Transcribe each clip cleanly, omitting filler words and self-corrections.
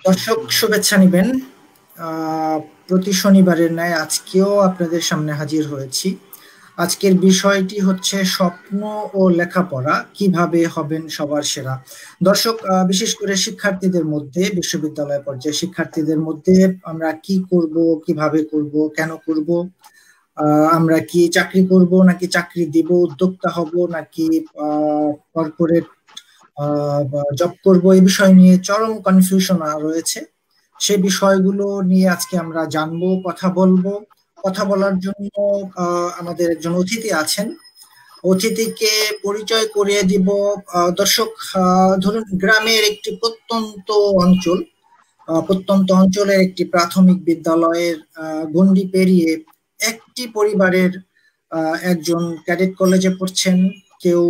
দর্শক শুভেচ্ছা নিবেন। প্রতি শনিবারের ন্যায় আজকেও আপনাদের সামনে হাজির হয়েছি। আজকের বিষয়টি হচ্ছে স্বপ্ন ও লেখাপড়া কিভাবে হবেন সবার সেরা। দর্শক, বিশেষ করে শিক্ষার্থীদের মধ্যে, বিশ্ববিদ্যালয় পর্যায়ে শিক্ষার্থীদের মধ্যে আমরা কি করব, কিভাবে করব, কেন করব, আমরা কি চাকরি করব নাকি চাকরি দিব, উদ্যোক্তা হব নাকি কর্পোরেট জব করব, এই বিষয় নিয়ে চরম কনফিউশন রয়েছে। সেই বিষয়গুলো নিয়ে আজকে আমরা জানবো, কথা বলবো। কথা বলার জন্য আমাদের একজন অতিথি আছেন। অতিথিকে পরিচয় করিয়ে দিব। দর্শক, ধরুন গ্রামের একটি প্রত্যন্ত অঞ্চলের একটি প্রাথমিক বিদ্যালয়ের গণ্ডি পেরিয়ে একটি পরিবারের একজন ক্যাডেট কলেজে পড়ছেন, কেউ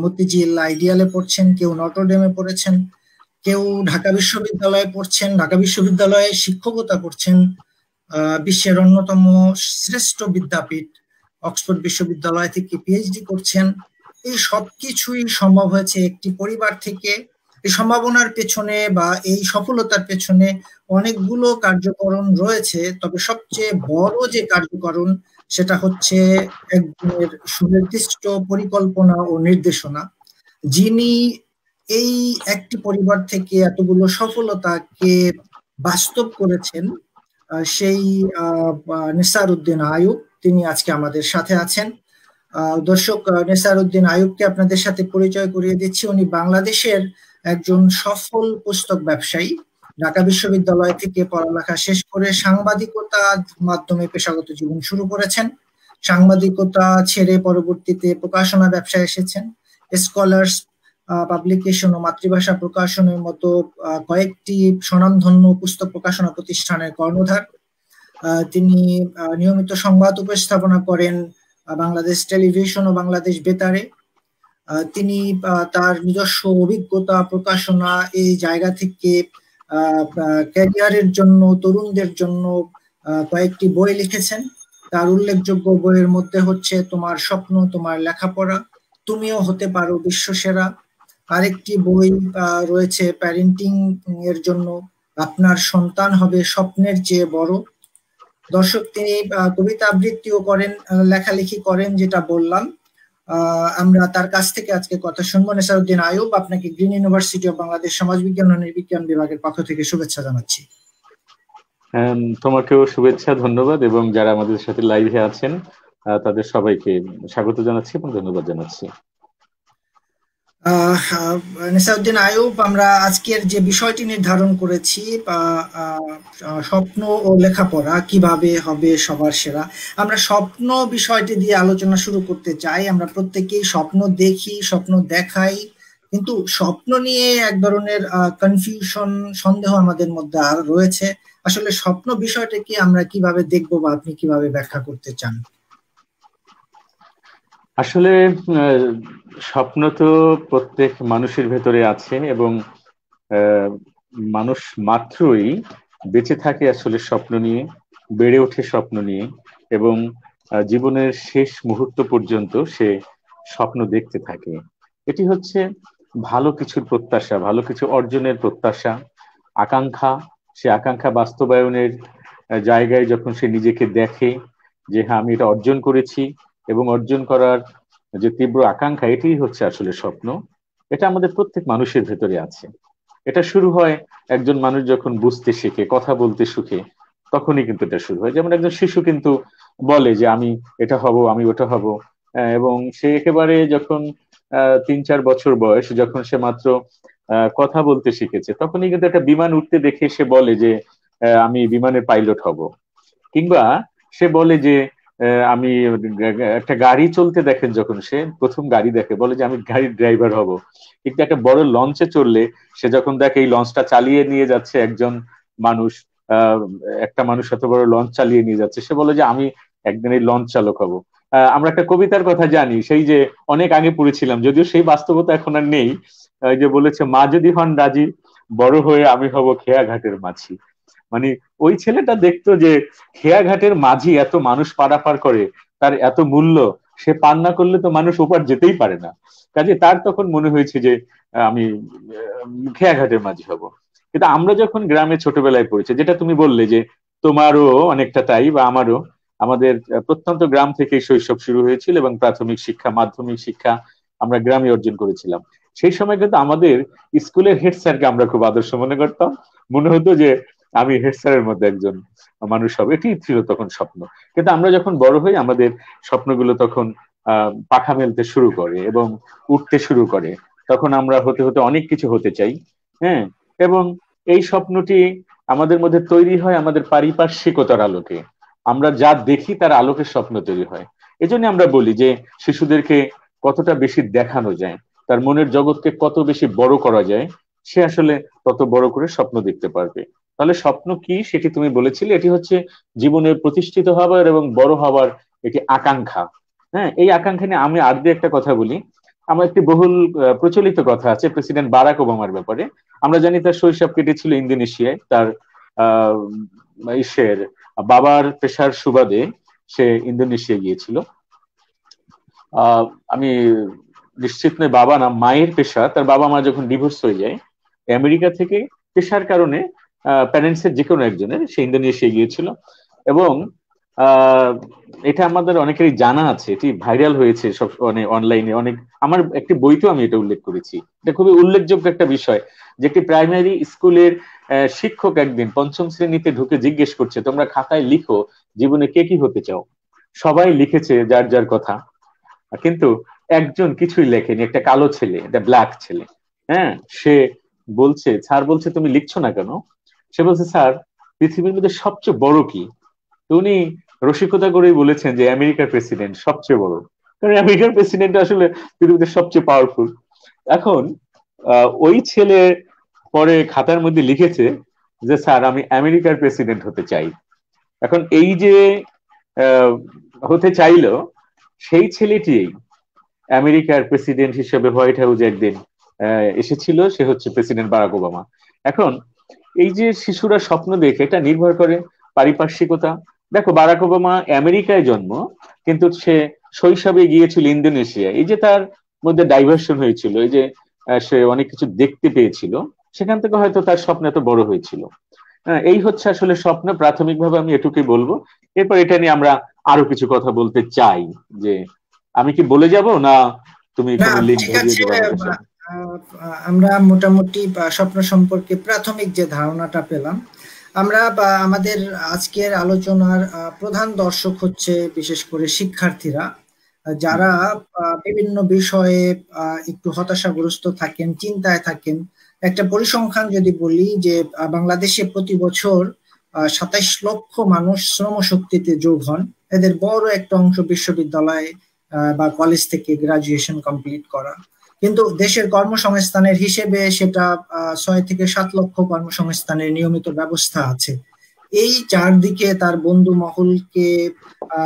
মতিঝিল আইডিয়ালে পড়ছেন, কেউ নটরডেমে পড়েছেন, কেউ ঢাকা বিশ্ববিদ্যালয়ে পড়ছেন, ঢাকা বিশ্ববিদ্যালয়ে শিক্ষকতা করছেন, বিশ্বের অন্যতম শ্রেষ্ঠ বিদ্যাপীঠ অক্সফোর্ড বিশ্ববিদ্যালয় থেকে পিএইচডি করছেন। এই সবকিছুই সম্ভব হয়েছে একটি পরিবার থেকে। এই সম্ভাবনার পেছনে বা এই সফলতার পেছনে অনেকগুলো কার্যকরণ রয়েছে, তবে সবচেয়ে বড় যে কার্যকরণ সেটা হচ্ছে একজনের সুনির্দিষ্ট পরিকল্পনা ও নির্দেশনা। যিনি এই একটি পরিবার থেকে এতগুলো সফলতাকে বাস্তব করেছেন, সেই নেসার উদ্দিন আয়ুব, তিনি আজকে আমাদের সাথে আছেন। দর্শক, নেসার উদ্দিন আয়ুবকে আপনাদের সাথে পরিচয় করিয়ে দিচ্ছি। উনি বাংলাদেশের একজন সফল পুস্তক ব্যবসায়ী। ঢাকা বিশ্ববিদ্যালয় থেকে পড়ালেখা শেষ করে সাংবাদিকতার মাধ্যমে পেশাগত জীবন শুরু করেছেন। সাংবাদিকতা ছেড়ে পরবর্তীতে প্রকাশনা ব্যবসায় এসেছেন। স্কলার্স পাবলিকেশন ও মাতৃভাষা প্রকাশনের মতো কয়েকটি স্বনামধন্য পুস্তক প্রকাশনা প্রতিষ্ঠানের কর্ণধার। তিনি নিয়মিত সংবাদ উপস্থাপনা করেন বাংলাদেশ টেলিভিশন ও বাংলাদেশ বেতারে। তিনি তার নিজস্ব অভিজ্ঞতা, প্রকাশনা, এই জায়গা থেকে ক্যারিয়ারের জন্য, তরুণদের জন্য কয়েকটি বই লিখেছেন। তার উল্লেখযোগ্য বইয়ের মধ্যে হচ্ছে তোমার স্বপ্ন, তোমার লেখাপড়া, তুমিও হতে পারো বিশ্বসেরা। আরেকটি বই রয়েছে প্যারেন্টিং এর জন্য, আপনার সন্তান হবে স্বপ্নের চেয়ে বড়। দর্শক, তিনি কবিতা আবৃত্তিও করেন, লেখালেখি করেন, যেটা বললাম। আমরা তার কাছ থেকে আজকে কথা শুনবো। নেসার উদ্দিন আয়ুব, আপনাকে গ্রিন ইউনিভার্সিটি অফ বাংলাদেশ সমাজবিজ্ঞান ও নৃবিজ্ঞান বিভাগের পক্ষ থেকে শুভেচ্ছা জানাচ্ছি। তোমাকেও শুভেচ্ছা, ধন্যবাদ, এবং যারা আমাদের সাথে লাইভে আছেন তাদের সবাইকে স্বাগত জানাচ্ছি এবং ধন্যবাদ জানাচ্ছি। নেসারউদ্দিন আয়ুব, আমরা আজকের যে বিষয়টি নির্ধারণ করেছি, স্বপ্ন ও লেখাপড়া কিভাবে হবে সবার সেরা, আমরা স্বপ্ন বিষয়টি দিয়ে আলোচনা শুরু করতে চাই। আমরা প্রত্যেকেই স্বপ্ন দেখি, স্বপ্ন দেখাই, কিন্তু স্বপ্ন নিয়ে এক ধরনের কনফিউশন, সন্দেহ আমাদের মধ্যে আর রয়েছে। আসলে স্বপ্ন বিষয়টাকে আমরা কিভাবে দেখবো বা আপনি কিভাবে ব্যাখ্যা করতে চান? আসলে স্বপ্ন তো প্রত্যেক মানুষের ভেতরে আছে, এবং মানুষ মাত্রই বেঁচে থাকে আসলে স্বপ্ন নিয়ে, বেড়ে ওঠে স্বপ্ন নিয়ে, এবং জীবনের শেষ মুহূর্ত পর্যন্ত সে স্বপ্ন দেখতে থাকে। এটি হচ্ছে ভালো কিছুর প্রত্যাশা, ভালো কিছু অর্জনের প্রত্যাশা, আকাঙ্ক্ষা। সে আকাঙ্ক্ষা বাস্তবায়নের জায়গায় যখন সে নিজেকে দেখে যে হ্যাঁ, আমি এটা অর্জন করেছি, এবং অর্জন করার যে তীব্র আকাঙ্ক্ষা, এটাই হচ্ছে আসলে স্বপ্ন। এটা আমাদের প্রত্যেক মানুষের ভেতরে আছে। এটা শুরু হয় একজন মানুষ যখন বুঝতে শেখে, কথা বলতে শিখে, তখনই কিন্তু এটা শুরু হয়। যেমন একজন শিশু কিন্তু বলে যে আমি এটা হব, আমি ওটা হব, এবং সে একেবারে যখন 3-4 বছর বয়স, যখন সে মাত্র কথা বলতে শিখেছে, তখনই কিন্তু একটা বিমান উঠতে দেখে সে বলে যে আমি বিমানের পাইলট হব। কিংবা সে বলে যে আমি একটা গাড়ি চলতে দেখেন, যখন সে প্রথম গাড়ি দেখে বলে যে আমি গাড়ির ড্রাইভার হব। কিন্তু একটা বড় লঞ্চে চললে সে যখন দেখে এই লঞ্চটা চালিয়ে নিয়ে যাচ্ছে একজন মানুষ, আহ একটা মানুষ এত বড় লঞ্চ চালিয়ে নিয়ে যাচ্ছে, সে বলে যে আমি একদিন এই লঞ্চ চালক হব। আমরা একটা কবিতার কথা জানি, সেই যে অনেক আগে পড়েছিলাম, যদিও সেই বাস্তবতা এখন আর নেই, যে বলেছে মা যদি হন রাজি, বড় হয়ে আমি হব খেয়া ঘাটের মাঝি। মানে ওই ছেলেটা দেখতো যে খেয়াঘাটের মাঝি এত মানুষ পারাপার করে, তার এত মূল্য, সে পান না করলে তো মানুষ ওপার যেতেই পারে না। কাজে তার তখন মনে হয়েছে যে আমি খেয়াঘাটের মাঝি হব। কিন্তু আমরা যখন গ্রামে ছোটবেলায় পড়েছি, যেটা তুমি বললে যে তোমারও অনেকটা তাই বা আমারও, আমাদের প্রত্যন্ত গ্রাম থেকে শৈশব শুরু হয়েছিল এবং প্রাথমিক শিক্ষা মাধ্যমিক শিক্ষা আমরা গ্রামে অর্জন করেছিলাম। সেই সময় কিন্তু আমাদের স্কুলের হেড স্যারকে আমরা খুব আদর্শ মনে করতাম। মনে হতো যে আমি হেড স্যারের মধ্যে একজন মানুষ হবে, এটি ছিল তখন স্বপ্ন। কিন্তু আমরা যখন বড় হই আমাদের স্বপ্নগুলো তখন পাখা মেলতে শুরু করে এবং উঠতে শুরু করে। তখন আমরা হতে হতে অনেক কিছু হতে চাই। হ্যাঁ, এবং এই স্বপ্নটি আমাদের মধ্যে তৈরি হয় আমাদের পারিপার্শ্বিকতার আলোকে। আমরা যা দেখি তার আলোকে স্বপ্ন তৈরি হয়। এজন্য আমরা বলি যে শিশুদেরকে কতটা বেশি দেখানো যায়, তার মনের জগৎকে কত বেশি বড় করা যায়, সে আসলে তত বড় করে স্বপ্ন দেখতে পারবে। তাহলে স্বপ্ন কি সেটি তুমি বলেছিলে, এটি হচ্ছে জীবনে প্রতিষ্ঠিত হবার এবং বড় হবার একটি আকাঙ্ক্ষা। হ্যাঁ, এই আকাঙ্ক্ষা নিয়ে আমি আর দিয়ে একটা কথা বলি। আমার একটি বহুল প্রচলিত কথা আছে প্রেসিডেন্ট বারাক ওবামার ব্যাপারে। আমরা জানি তার শৈশব কেটেছিল ইন্দোনেশিয়ায়। তার আহ ইসের বাবার পেশার সুবাদে সে ইন্দোনেশিয়া গিয়েছিল। আহ আমি নিশ্চিত নই বাবা না মায়ের পেশা, তার বাবা মা যখন ডিভোর্স হয়ে যায় আমেরিকা থেকে পেশার কারণে প্যারেন্টস এর যে কোনো একজনের, সে ইন্দোনেশিয়া গিয়েছিল। এবং আহ এটা আমাদের অনেকেরই জানা আছে, এটি ভাইরাল হয়েছে সব মানে অনলাইনে অনেক। আমার একটি বইতেও আমি এটা উল্লেখ করেছি। এটা খুবই উল্লেখযোগ্য একটা বিষয়, যে একটি প্রাইমারি স্কুলের শিক্ষক একদিন পঞ্চম শ্রেণীতে ঢুকে জিজ্ঞেস করছে, তোমরা খাতায় লিখো জীবনে কে কি হতে চাও। সবাই লিখেছে যার যার কথা, কিন্তু একজন কিছুই লেখেনি, একটা কালো ছেলে, একটা ব্ল্যাক ছেলে। হ্যাঁ, সে বলছে, স্যার বলছে তুমি লিখছো না কেন? সে বলছে, স্যার পৃথিবীর মধ্যে সবচেয়ে বড় কি? তো উনি রসিকতা করেই বলেছেন যে আমেরিকার প্রেসিডেন্ট সবচেয়ে বড়, কারণ আমেরিকার প্রেসিডেন্ট আসলে পৃথিবীতে সবচেয়ে পাওয়ারফুল। এখন ওই ছেলে পরে খাতার মধ্যে লিখেছে যে স্যার আমি আমেরিকার প্রেসিডেন্ট হতে চাই। এখন এই যে আহ, হতে চাইলো, সেই ছেলেটি আমেরিকার প্রেসিডেন্ট হিসেবে হোয়াইট হাউসে একদিন এসেছিল। সে হচ্ছে প্রেসিডেন্ট বারাক ওবামা। এখন এই যে শিশুরা স্বপ্ন দেখে, এটা নির্ভর করে পারিপার্শ্বিকতা। দেখো বারাক ওবামা আমেরিকায় জন্ম, কিন্তু সে শৈশবে গিয়েছিল ইন্দোনেশিয়া। এই যে তার মধ্যে ডাইভার্সন হয়েছিল, এই যে সে অনেক কিছু দেখতে পেয়েছিল, সেখান থেকে হয়তো তার স্বপ্ন এত বড় হয়েছিল। এই হচ্ছে আসলে স্বপ্ন, প্রাথমিকভাবে আমি এটুকুই বলবো। এরপর এটা নিয়ে আমরা আরো কিছু কথা বলতে চাই। যে আমি কি বলে যাব, না তুমি না, কোনো লিঙ্ক ঠিক ধরিয়ে আছে। দেবো আমাদের সাথে? আমরা মোটামুটি স্বপ্ন সম্পর্কে প্রাথমিক যে ধারণাটা পেলাম। আমরা আমাদের আজকের আলোচনার প্রধান দর্শক হচ্ছে বিশেষ করে শিক্ষার্থীরা, যারা বিভিন্ন বিষয়ে একটু হতাশাগ্রস্ত থাকেন, চিন্তায় থাকেন। একটা পরিসংখ্যান যদি বলি যে বাংলাদেশে প্রতি বছর ২৭ লক্ষ মানুষ শ্রমশক্তিতে যোগ হন। এদের বড় একটা অংশ বিশ্ববিদ্যালয়ে বা কলেজ থেকে গ্রাজুয়েশন কমপ্লিট করা। কিন্তু দেশের কর্মসংস্থানের হিসেবে সেটা ৬ থেকে ৭ লক্ষ কর্মসংস্থানের নিয়মিত ব্যবস্থা আছে। এই চারদিকে তার বন্ধু মহলকে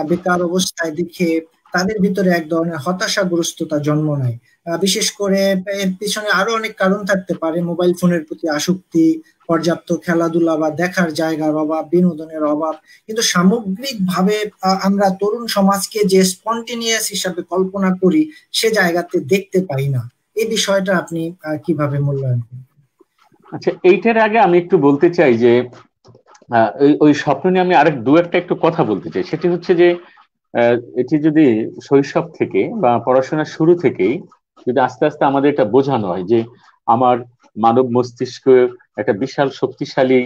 বেকার অবস্থায় দেখে তাদের ভিতরে এক ধরনের হতাশাগ্রস্ততা জন্ম নেয়। বিশেষ করে এর পিছনে আরো অনেক কারণ থাকতে পারে, মোবাইল ফোনের প্রতি আসক্তি, পর্যাপ্ত খেলাধুলা বা দেখার জায়গার অভাব, বিনোদনের অভাব। কিন্তু সামগ্রিকভাবে আমরা তরুণ সমাজকে যে স্পন্টেনিয়াস হিসাবে কল্পনা করি, সে জায়গাতে দেখতে পাই না। এই বিষয়টা আপনি কিভাবে মূল্যায়ন করেন? আচ্ছা, এইটার আগে আমি একটু বলতে চাই যে ওই স্বপ্ন নিয়ে আমি আরেক দু একটা একটু কথা বলতে চাই। সেটি হচ্ছে যে এটি যদি শৈশব থেকে বা পড়াশোনার শুরু থেকেই যদি আস্তে আস্তে আমাদের এটা বোঝানো হয় যে আমার মানব মস্তিষ্ক একটা বিশাল শক্তিশালী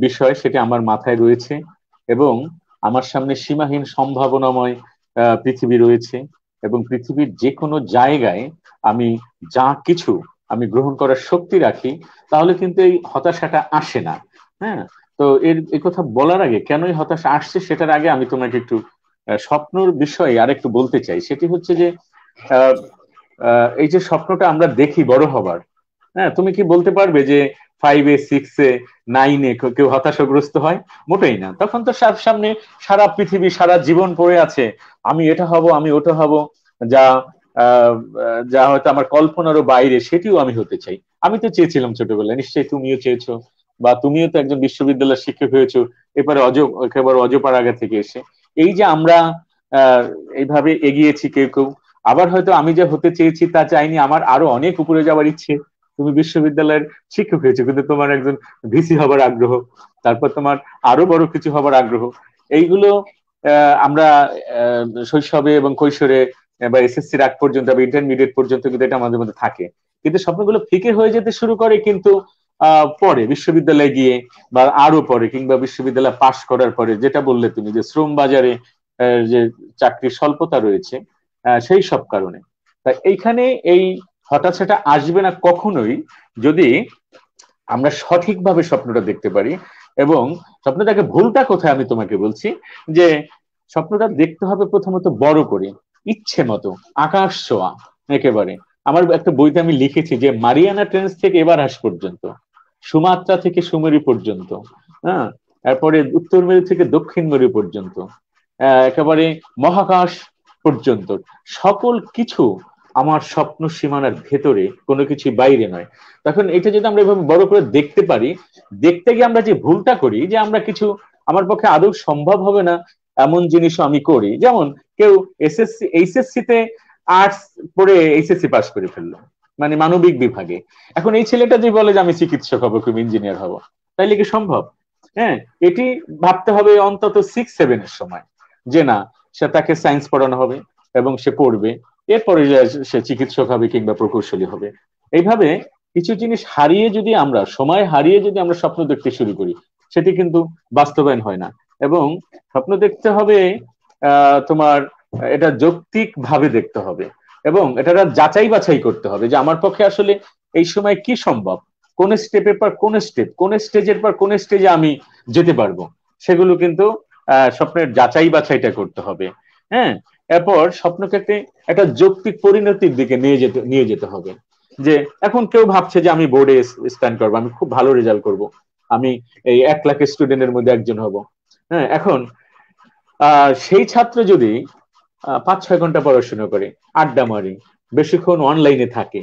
বিষয়, সেটা আমার মাথায় রয়েছে এবং আমার সামনে সীমাহীন সম্ভাবনাময় পৃথিবী রয়েছে, এবং পৃথিবীর যে কোনো জায়গায় আমি যা কিছু আমি গ্রহণ করার শক্তি রাখি, তাহলে কিন্তু এই হতাশাটা আসে না। হ্যাঁ, তো এই কথা বলার আগে কেন এই হতাশা আসছে সেটার আগে আমি তোমাকে একটু স্বপ্নর বিষয়ে আরেকটু বলতে চাই। সেটি হচ্ছে যে আহ, এই যে স্বপ্নটা আমরা দেখি বড় হবার, হ্যাঁ, তুমি কি বলতে পারবে যে 5-এ 6-এ 9-এ কেউ হতাশাগ্রস্ত হয়? মোটেই না। তখন তো সামনে সারা পৃথিবী সারা জীবন পড়ে আছে, আমি এটা হব আমি ওটা হব, যা আহ, যা হয়তো আমার কল্পনারও বাইরে, সেটিও আমি হতে চাই। আমি তো চেয়েছিলাম ছোটবেলায়, নিশ্চয়ই তুমিও চেয়েছো, বা তুমিও তো একজন বিশ্ববিদ্যালয়ের শিক্ষক হয়েছো এবারে একেবারে অজপাড়াগা থেকে এসে। এই যে আমরা আহ এইভাবে এগিয়েছি কেউ কেউ, আবার হয়তো আমি যা হতে চেয়েছি তা চাইনি, আমার আরো অনেক উপরে যাওয়ার ইচ্ছে। তুমি বিশ্ববিদ্যালয়ের শিক্ষক হয়েছো, কিন্তু তোমার একজন ভিসি হবার আগ্রহ, তারপর তোমার আরো বড় কিছু হবার আগ্রহ। এইগুলো আমরা শৈশবে এবং কৈশোরে বা এসএসসির আগ পর্যন্ত বা ইন্টারমিডিয়েট পর্যন্ত কিন্তু এটা আমাদের মধ্যে থাকে, কিন্তু স্বপ্নগুলো ফিকে হয়ে যেতে শুরু করে কিন্তু পরে বিশ্ববিদ্যালয়ে গিয়ে বা আরো পরে, কিংবা বিশ্ববিদ্যালয় পাশ করার পরে, যেটা বললে তুমি যে শ্রম বাজারে যে চাকরির স্বল্পতা রয়েছে, সেই সব কারণে। তা এইখানে এই হতাশাটা আসবে না কখনোই যদি আমরা সঠিকভাবে স্বপ্নটা দেখতে পারি। এবং স্বপ্নটাকে ভুলটা কোথায় আমি তোমাকে বলছি, যে স্বপ্নটা দেখতে হবে প্রথমত বড় করে, ইচ্ছে মতো, আকাশ ছোঁয়া একেবারে। আমার একটা বইতে আমি লিখেছি যে মারিয়ানা ট্রেঞ্চ থেকে এভারহাস পর্যন্ত, সুমাত্রা থেকে সুমেরু পর্যন্ত, হ্যাঁ, তারপরে উত্তর মেরু থেকে দক্ষিণ মেরু পর্যন্ত, একেবারে মহাকাশ পর্যন্ত, সকল কিছু আমার স্বপ্ন সীমানার ভেতরে, কোনো কিছু বাইরে নয়। তখন এটা যদি আমরা এভাবে বড় করে দেখতে পারি, দেখতে গিয়ে আমরা যে ভুলটা করি যে আমরা কিছু আমার পক্ষে আদৌ সম্ভব হবে না এমন জিনিসও আমি করি। যেমন কেউ এসএসসি এইচএসসি তে আর্টস পড়ে এইচএসসি পাস করে ফেললো, মানে মানবিক বিভাগে। এখন এই ছেলেটা যে বলে যে আমি চিকিৎসক হবো, খুব ইঞ্জিনিয়ার হবো, তাইলে কি সম্ভব? হ্যাঁ, এটি ভাবতে হবে অন্তত 6-7 এর সময়, যে না, সে তাকে সায়েন্স পড়ানো হবে এবং সে পড়বে, এরপরে সে চিকিৎসক হবে কিংবা প্রকৌশলী হবে। এইভাবে কিছু জিনিস হারিয়ে যদি আমরা, সময় হারিয়ে যদি আমরা স্বপ্ন দেখতে শুরু করি, সেটি কিন্তু বাস্তবায়ন হয় না। এবং স্বপ্ন দেখতে হবে তোমার এটা যৌক্তিক ভাবে দেখতে হবে, এবং এটা যাচাই বাছাই করতে হবে যে আমার পক্ষে আসলে এই সময় কি সম্ভব, কোন স্টেপের পর কোন স্টেপ, কোন স্টেজের পর কোন স্টেজে আমি যেতে পারবো, সেগুলো কিন্তু স্বপ্নের যাচাই বাছাইটা করতে হবে। হ্যাঁ, এরপর স্বপ্নকে একটা যৌক্তিক পরিণতির দিকে নিয়ে যেতে হবে। যে এখন কেউ ভাবছে যে আমি বোর্ডে স্ট্যান্ড করবো, আমি খুব ভালো রেজাল্ট করব, আমি এই 1 লাখ স্টুডেন্টের মধ্যে একজন হব। হ্যাঁ, এখন সেই ছাত্র যদি 5-6 ঘন্টা পড়াশোনা করে, আড্ডা মারে, বেশিক্ষণ অনলাইনে থাকে,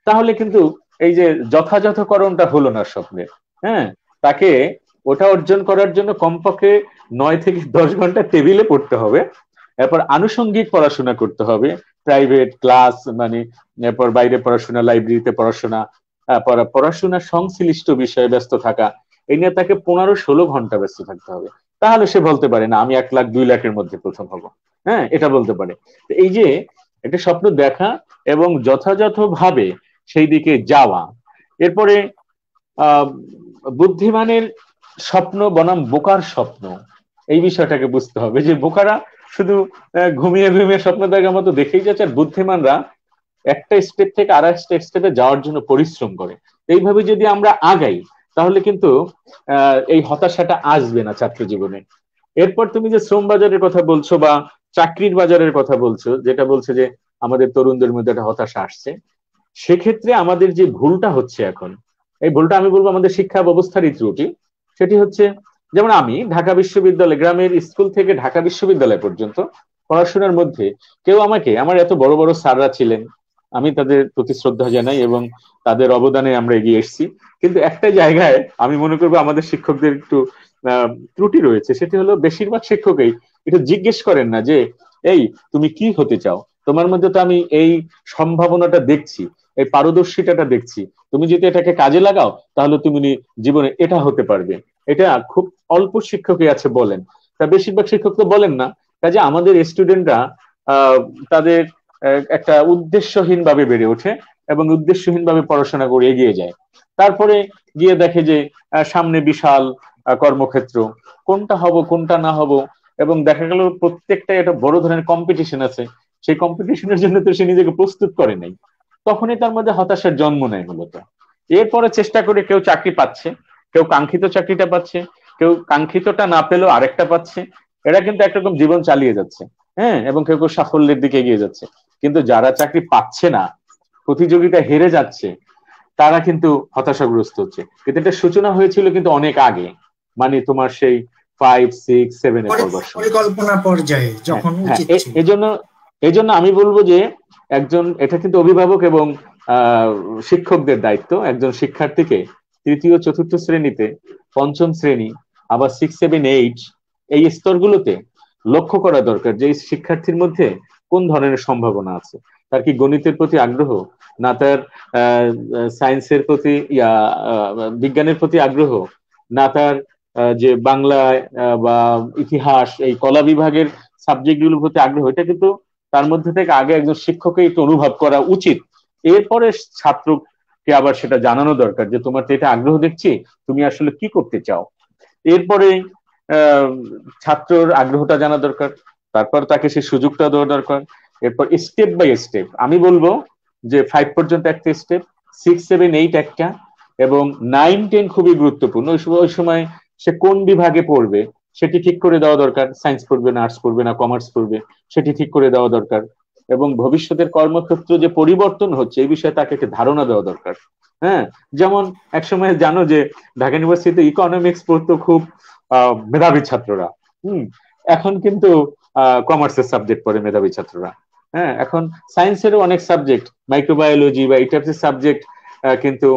তাহলে কিন্তু এই যে যথাযথকরণটা হলো না স্বপ্নের। হ্যাঁ, তাকে ওটা অর্জন করার জন্য কমপক্ষে 9 থেকে 10 ঘন্টা টেবিলে পড়তে হবে, এরপর আনুষঙ্গিক পড়াশোনা করতে হবে, প্রাইভেট ক্লাস, মানে এরপর বাইরে পড়াশোনা, লাইব্রেরিতে পড়াশোনা, পড়াশোনা সংশ্লিষ্ট বিষয়ে ব্যস্ত থাকা, এই নিয়ে তাকে 15-16 ঘন্টা ব্যস্ত থাকতে হবে। তাহলে সে বলতে পারে না আমি 1 লাখ 2 লাখের মধ্যে প্রথম হব। হ্যাঁ, এটা বলতে পারে। এই যে একটা স্বপ্ন দেখা এবং যথাযথভাবে সেই দিকে যাওয়া। এরপরে আহ বুদ্ধিমানের স্বপ্ন বনাম বোকার স্বপ্ন, এই বিষয়টাকে বুঝতে হবে যে বোকারা শুধু ঘুমিয়ে ঘুমিয়ে স্বপ্ন দেখার মতো দেখেই যাচ্ছে, আর বুদ্ধিমানরা একটা স্টেপ থেকে আর একটা স্টেপে যাওয়ার জন্য পরিশ্রম করে। এইভাবে যদি আমরা আগাই, তাহলে কিন্তু এই হতাশাটা আসবে না ছাত্র জীবনে। এরপর তুমি যে শ্রম বাজারের কথা বলছো বা চাকরির বাজারের কথা বলছো, যেটা বলছে যে আমাদের তরুণদের মধ্যে একটা হতাশা আসছে, সেক্ষেত্রে আমাদের যে ভুলটা হচ্ছে এখন, এই ভুলটা আমি বলবো আমাদের শিক্ষা ব্যবস্থারই ত্রুটি। সেটি হচ্ছে, যেমন আমি ঢাকা বিশ্ববিদ্যালয়, গ্রামের স্কুল থেকে ঢাকা বিশ্ববিদ্যালয় পর্যন্ত পড়াশোনার মধ্যে কেউ আমাকে, আমার এত বড় বড় স্যাররা ছিলেন, আমি তাদের প্রতি শ্রদ্ধা জানাই এবং তাদের অবদানে আমরা এগিয়ে এসেছি, কিন্তু একটা জায়গায় আমি মনে করবো আমাদের শিক্ষকদের একটু ত্রুটি রয়েছে। সেটি হলো বেশিরভাগ শিক্ষকই একটু জিজ্ঞেস করেন না যে এই তুমি কি হতে চাও, তোমার মধ্যে তো আমি এই সম্ভাবনাটা দেখছি, এই পারদর্শিতাটা দেখছি, তুমি যদি এটাকে কাজে লাগাও তাহলে তুমি জীবনে এটা হতে পারবে। এটা খুব অল্প শিক্ষকই আছে বলেন, তা বেশিরভাগ শিক্ষক তো বলেন না। কাজে আমাদের স্টুডেন্টরা তাদের একটা উদ্দেশ্যহীন ভাবে বেড়ে ওঠে এবং উদ্দেশ্যহীন ভাবে পড়াশোনা করে এগিয়ে যায়। তারপরে গিয়ে দেখে যে সামনে বিশাল কর্মক্ষেত্র, কোনটা হব কোনটা না হব, এবং দেখা গেল প্রত্যেকটা একটা বড় ধরনের কম্পিটিশন আছে, সেই কম্পিটিশনের জন্য তো সে নিজেকে প্রস্তুত করে নাই। তখনই তার মধ্যে হতাশার জন্ম নেয় মূলত। এরপরে চেষ্টা করে কেউ চাকরি পাচ্ছে, কেউ কাঙ্ক্ষিত চাকরিটা পাচ্ছে, কেউ কাঙ্ক্ষিতটা না পেলেও আরেকটা পাচ্ছে, এরা কিন্তু একরকম জীবন চালিয়ে যাচ্ছে। হ্যাঁ, এবং কেউ কেউ সাফল্যের দিকে এগিয়ে যাচ্ছে। কিন্তু যারা চাকরি পাচ্ছে না, প্রতিযোগিতা হেরে যাচ্ছে, তারা কিন্তু হতাশাগ্রস্ত হচ্ছে। কিন্তু এটা সূচনা হয়েছিল কিন্তু অনেক আগে, মানে তোমার সেই 5, 6, 7 পড়বার সময়, পরিকল্পনা পর্যায়ে যখন উচিত ছিল। এজন্য আমি বলবো যে একজন, এটা কিন্তু অভিভাবক এবং শিক্ষকদের দায়িত্ব, একজন শিক্ষার্থীকে 3য়-4র্থ শ্রেণীতে, 5ম শ্রেণী, আবার 6, 7, 8 এই স্তরগুলোতে লক্ষ্য করা দরকার যে এই শিক্ষার্থীর মধ্যে কোন ধরনের সম্ভাবনা আছে। তার কি গণিতের প্রতি আগ্রহ, না তার সায়েন্সের প্রতি বিজ্ঞানের প্রতি আগ্রহ, না তার যে বাংলা বা ইতিহাস এই কলা বিভাগের সাবজেক্টগুলোর প্রতি আগ্রহ, এটা কিন্তু তার মধ্যে থেকে আগে একজন শিক্ষককে একটু অনুভব করা উচিত। এরপরে ছাত্রকে আবার সেটা জানানো দরকার যে তোমার তো এটা আগ্রহ দেখছি, তুমি আসলে কি করতে চাও। এরপরে ছাত্রর আগ্রহটা জানা দরকার, তারপর তাকে সেই সুযোগটা দেওয়া দরকার। এরপর স্টেপ বাই স্টেপ আমি বলবো যে 5 পর্যন্ত একটা স্টেপ, 6, 7, 8 একটা, এবং 9, 10 খুবই গুরুত্বপূর্ণ। ওই সময় সে কোন বিভাগে পড়বে সেটি ঠিক করে দেওয়া দরকার, সায়েন্স পড়বে না আর্টস পড়বে না কমার্স পড়বে সেটি ঠিক করে দেওয়া দরকার, এবং ভবিষ্যতের কর্মক্ষেত্র যে পরিবর্তন হচ্ছে এই বিষয়ে তাকে একটা ধারণা দেওয়া দরকার। হ্যাঁ, যেমন একসময় জানো যে ঢাকা ইউনিভার্সিটিতে ইকোনমিক্স পড়তো খুব মেধাবী ছাত্ররা, এখন কিন্তু কমার্সের সাবজেক্ট পড়ে মেধাবী ছাত্ররা। হ্যাঁ, এখন সায়েন্সেরও অনেক সাবজেক্ট, মাইক্রোবায়োলজি বা এই টাইপের সাবজেক্ট কিন্তু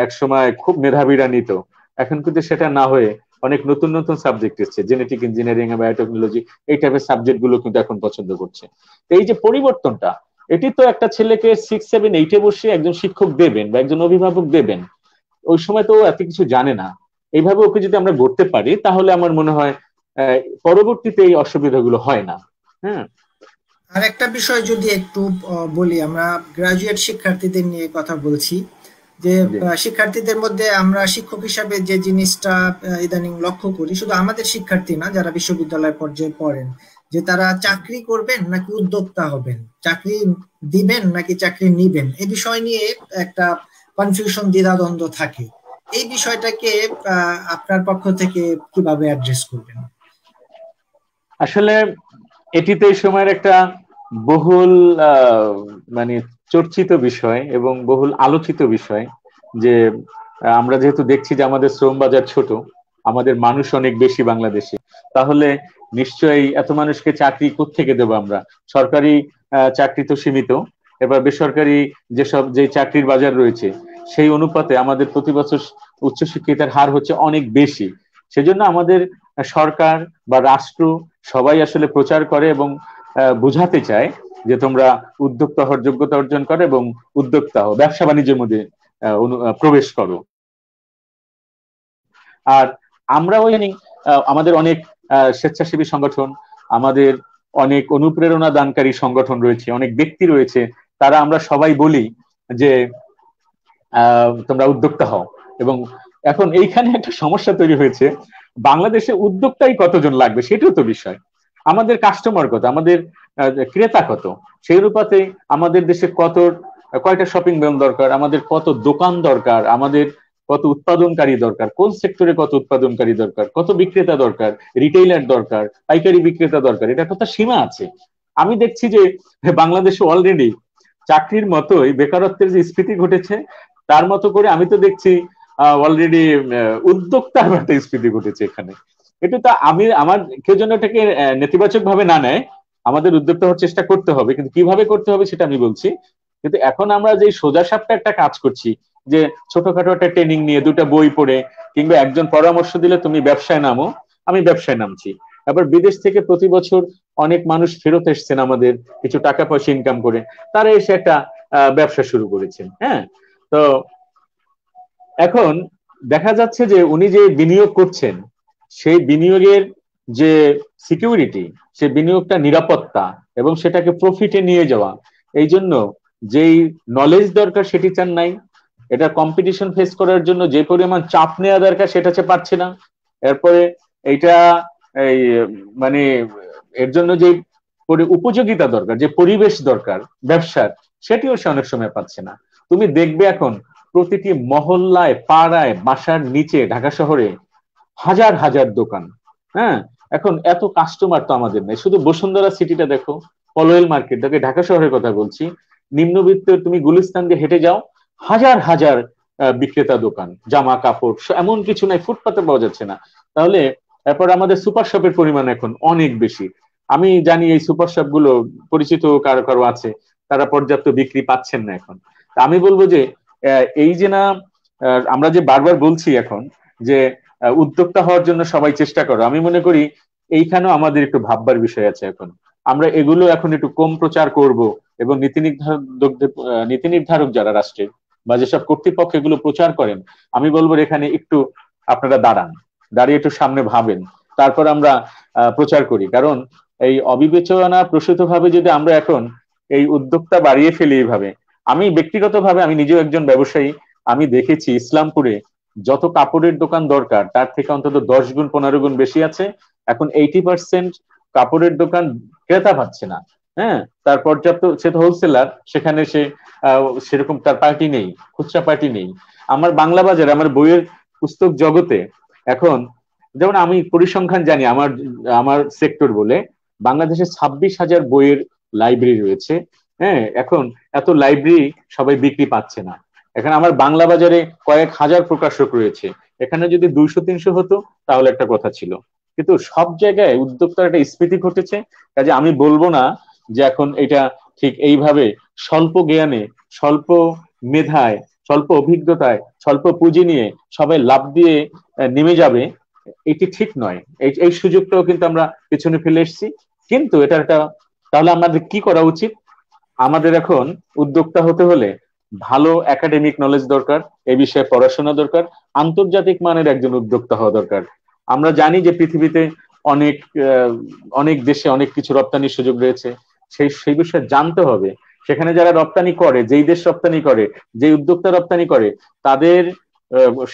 একসময় খুব মেধাবীরা নিত, এখন কিন্তু সেটা না হয়ে অনেক নতুন নতুন সাবজেক্ট এসছে, জেনেটিক ইঞ্জিনিয়ারিং, বায়োটেকনোলজি, এই টাইপের সাবজেক্ট গুলো কিন্তু এখন পছন্দ করছে। এই যে পরিবর্তনটা, এটি তো একটা ছেলেকে 6, 7, 8 বসে একজন শিক্ষক দেবেন বা একজন অভিভাবক দেবেন, ওই সময় তো এত কিছু জানে না। এইভাবে ওকে যদি আমরা গড়তে পারি তাহলে আমার মনে হয় পরবর্তীতে এই অসুবিধাগুলো হয় না। হ্যাঁ, আর একটা বিষয় যদি একটু বলি, আমরা গ্রাজুয়েট শিক্ষার্থীদের নিয়ে কথা বলছি, যে শিক্ষার্থীদের মধ্যে আমরা শিক্ষক হিসাবে যে জিনিসটা ইদানিং লক্ষ্য করি, শুধু আমাদের শিক্ষার্থী না যারা বিশ্ববিদ্যালয় পর্যায়ে পড়েন, যে তারা চাকরি করবেন নাকি উদ্যোক্তা হবেন, চাকরি দিবেন নাকি চাকরি নিবেন, এই বিষয় নিয়ে একটা কনফিউশন, দ্বিধাদ্বন্দ্ব থাকে। এই বিষয়টাকে আপনার পক্ষ থেকে কিভাবে অ্যাড্রেস করবেন? আসলে এটিতে এই সময়ের একটা বহুল মানে চর্চিত বিষয় এবং বহুল আলোচিত বিষয়, যে আমরা যেহেতু দেখছি যে আমাদের শ্রম বাজার ছোট, আমাদের মানুষ অনেক বেশি বাংলাদেশে, তাহলে নিশ্চয়ই এত মানুষকে চাকরি কোত্থেকে দেবো আমরা? সরকারি চাকরি তো সীমিত, এবার বেসরকারি যে চাকরির বাজার রয়েছে সেই অনুপাতে আমাদের প্রতি বছর উচ্চশিক্ষিতার হার হচ্ছে অনেক বেশি। সেজন্য আমাদের সরকার বা রাষ্ট্র সবাই আসলে প্রচার করে এবং বুঝাতে চায় যে তোমরা উদ্যোক্তা হওয়ার যোগ্যতা অর্জন করো এবং উদ্যোক্তা হও, ব্যবসা বাণিজ্যের মধ্যে প্রবেশ করো। আর আমরাও জানি আমাদের অনেক স্বেচ্ছাসেবী সংগঠন, আমাদের অনেক অনুপ্রেরণা দানকারী সংগঠন রয়েছে, অনেক ব্যক্তি রয়েছে, তারা আমরা সবাই বলি যে তোমরা উদ্যোক্তা হও। এবং এখন এইখানে একটা সমস্যা তৈরি হয়েছে, বাংলাদেশে উদ্যোক্তাই কতজন লাগবে সেটাও তো বিষয়। আমাদের কাস্টমার কত, আমাদের ক্রেতা কত, সেই অনুপাতে আমাদের দেশে কয়টা শপিং মল দরকার, আমাদের কত দোকান দরকার, আমাদের কত উৎপাদনকারী দরকার, কোন সেক্টরে কত উৎপাদনকারী দরকার, কত বিক্রেতা দরকার, রিটেইলার দরকার, পাইকারি বিক্রেতা দরকার, এটা কত সীমা আছে। আমি দেখছি যে বাংলাদেশে অলরেডি চাকরির মতোই বেকারত্বের যে স্ফীতি ঘটেছে, তার মতো করে আমি তো দেখছি অলরেডি উদ্যোক্তার একটা স্ফীতি ঘটেছে এখানে। এটা তো আমার কেউ যেন এটাকে নেতিবাচক ভাবে না নেয়, আমাদের উদ্যোক্তা হওয়ার চেষ্টা করতে হবে, কিন্তু কিভাবে করতে হবে সেটা আমি বলছি। কিন্তু এখন আমরা যে সোজাসাপটা একটা কাজ করছি, যে ছোটখাটো একটা ট্রেনিং নিয়ে 2টা বই পড়ে কিংবা একজন পরামর্শ দিলে তুমি ব্যবসায় নামো, আমি ব্যবসায় নামছি। আবার বিদেশ থেকে প্রতি বছর অনেক মানুষ ফেরত এসছেন আমাদের কিছু টাকা পয়সা ইনকাম করে, তারা এসে একটা ব্যবসা শুরু করেছেন। হ্যাঁ, তো এখন দেখা যাচ্ছে যে উনি যে বিনিয়োগ করছেন সেই বিনিয়োগের যে সিকিউরিটি, সে বিনিয়োগটা নিরাপত্তা এবং সেটাকে প্রফিটে নিয়ে যাওয়া, এই জন্য যেই নলেজ দরকার সেটি চান নাই, এটা কম্পিটিশন ফেস করার জন্য যে পরিমাণ চাপ নেওয়া দরকার সেটা সে পাচ্ছে না, এরপরে এইটা এই মানে এর জন্য যে উপযোগিতা দরকার, যে পরিবেশ দরকার ব্যবসার, সেটিও সে অনেক সময় পাচ্ছে না। তুমি দেখবে এখন প্রতিটি মহল্লায়, পাড়ায়, বাসার নিচে ঢাকা শহরে হাজার হাজার দোকান। হ্যাঁ, এখন এত কাস্টমার তো আমাদের নেই। শুধু বসুন্ধরা সিটিটা দেখো, পলয়েল মার্কেট দেখো, ঢাকা শহরের কথা বলছি, নিম্নবিত্ত তুমি গুলিস্তান দিয়ে হেঁটে যাও, হাজার হাজার বিক্রেতা দোকান, জামা কাপড় এমন কিছু নাই, ফুটপাতে পাওয়া যাচ্ছে না। তাহলে এরপর আমাদের সুপার শপের পরিমাণ এখন অনেক বেশি। আমি জানি এই সুপার শপ গুলো পরিচিত কারো কারো আছে, তারা পর্যাপ্ত বিক্রি পাচ্ছেন না এখন। আমি বলবো যে এই যে না, আমরা যে বারবার বলছি এখন যে উদ্যোক্তা হওয়ার জন্য সবাই চেষ্টা করো, আমি মনে করি এইখানেও আমাদের একটু ভাববার বিষয় আছে। এখন আমরা এগুলো এখন একটু কম প্রচার করব, এবং নীতি নির্ধারক যারা রাষ্ট্রের বা যেসব কর্তৃপক্ষ এগুলো প্রচার করেন, আমি বলবো এখানে একটু আপনারা দাঁড়িয়ে একটু সামনে ভাবেন, তারপর আমরা প্রচার করি। কারণ এই অবিবেচনা প্রসূত ভাবে যদি আমরা এখন এই উদ্যোক্তা বাড়িয়ে ফেলি এইভাবে, আমি ব্যক্তিগতভাবে, আমি নিজেও একজন ব্যবসায়ী, আমি দেখেছি ইসলামপুরে যত কাপড়ের দোকান দরকার তার থেকে অন্তত 10 গুণ 15 গুণ বেশি আছে। এখন 80% কাপড়ের দোকান ক্রেতা পাচ্ছে না। হ্যাঁ, তার পর্যাপ্ত, সে তো হোলসেলার, সেখানে সে সেরকম তার পার্টি নেই, খুচরা পার্টি নেই। আমার বাংলা বাজারে, আমার বইয়ের পুস্তক জগতে এখন, যেমন আমি পরিসংখ্যান জানি, আমার আমার সেক্টর বলে বাংলাদেশে 26,000 বইয়ের লাইব্রেরি রয়েছে। হ্যাঁ, এখন এত লাইব্রেরি সবাই বিক্রি পাচ্ছে না। এখানে আমার বাংলা বাজারে কয়েক হাজার প্রকাশক রয়েছে, এখানে যদি 200-300 হতো তাহলে একটা কথা ছিল। কিন্তু সব জায়গায় উদ্যোক্তার একটা স্ফীতি ঘটেছে। কাজে আমি বলবো না যে এখন এটা ঠিক এইভাবে স্বল্প জ্ঞানে, স্বল্প মেধায়, স্বল্প অভিজ্ঞতায়, স্বল্প পুঁজি নিয়ে সবাই লাভ দিয়ে নেমে যাবে, এটি ঠিক নয়। এই সুযোগটাও কিন্তু আমরা পেছনে ফেলে এসেছি। কিন্তু এটা একটা, তাহলে আমাদের কি করা উচিত? আমাদের এখন উদ্যোক্তা হতে হলে ভালো একাডেমিক নলেজ দরকার, এই বিষয়ে পড়াশোনা দরকার, আন্তর্জাতিক মানের একজন উদ্যোক্তা হওয়া দরকার। আমরা জানি যে পৃথিবীতে অনেক অনেক দেশে অনেক কিছু রপ্তানির সুযোগ রয়েছে, সেই বিষয়ে জানতে হবে। সেখানে যারা রপ্তানি করে, যেই দেশ রপ্তানি করে, যে উদ্যোক্তা রপ্তানি করে, তাদের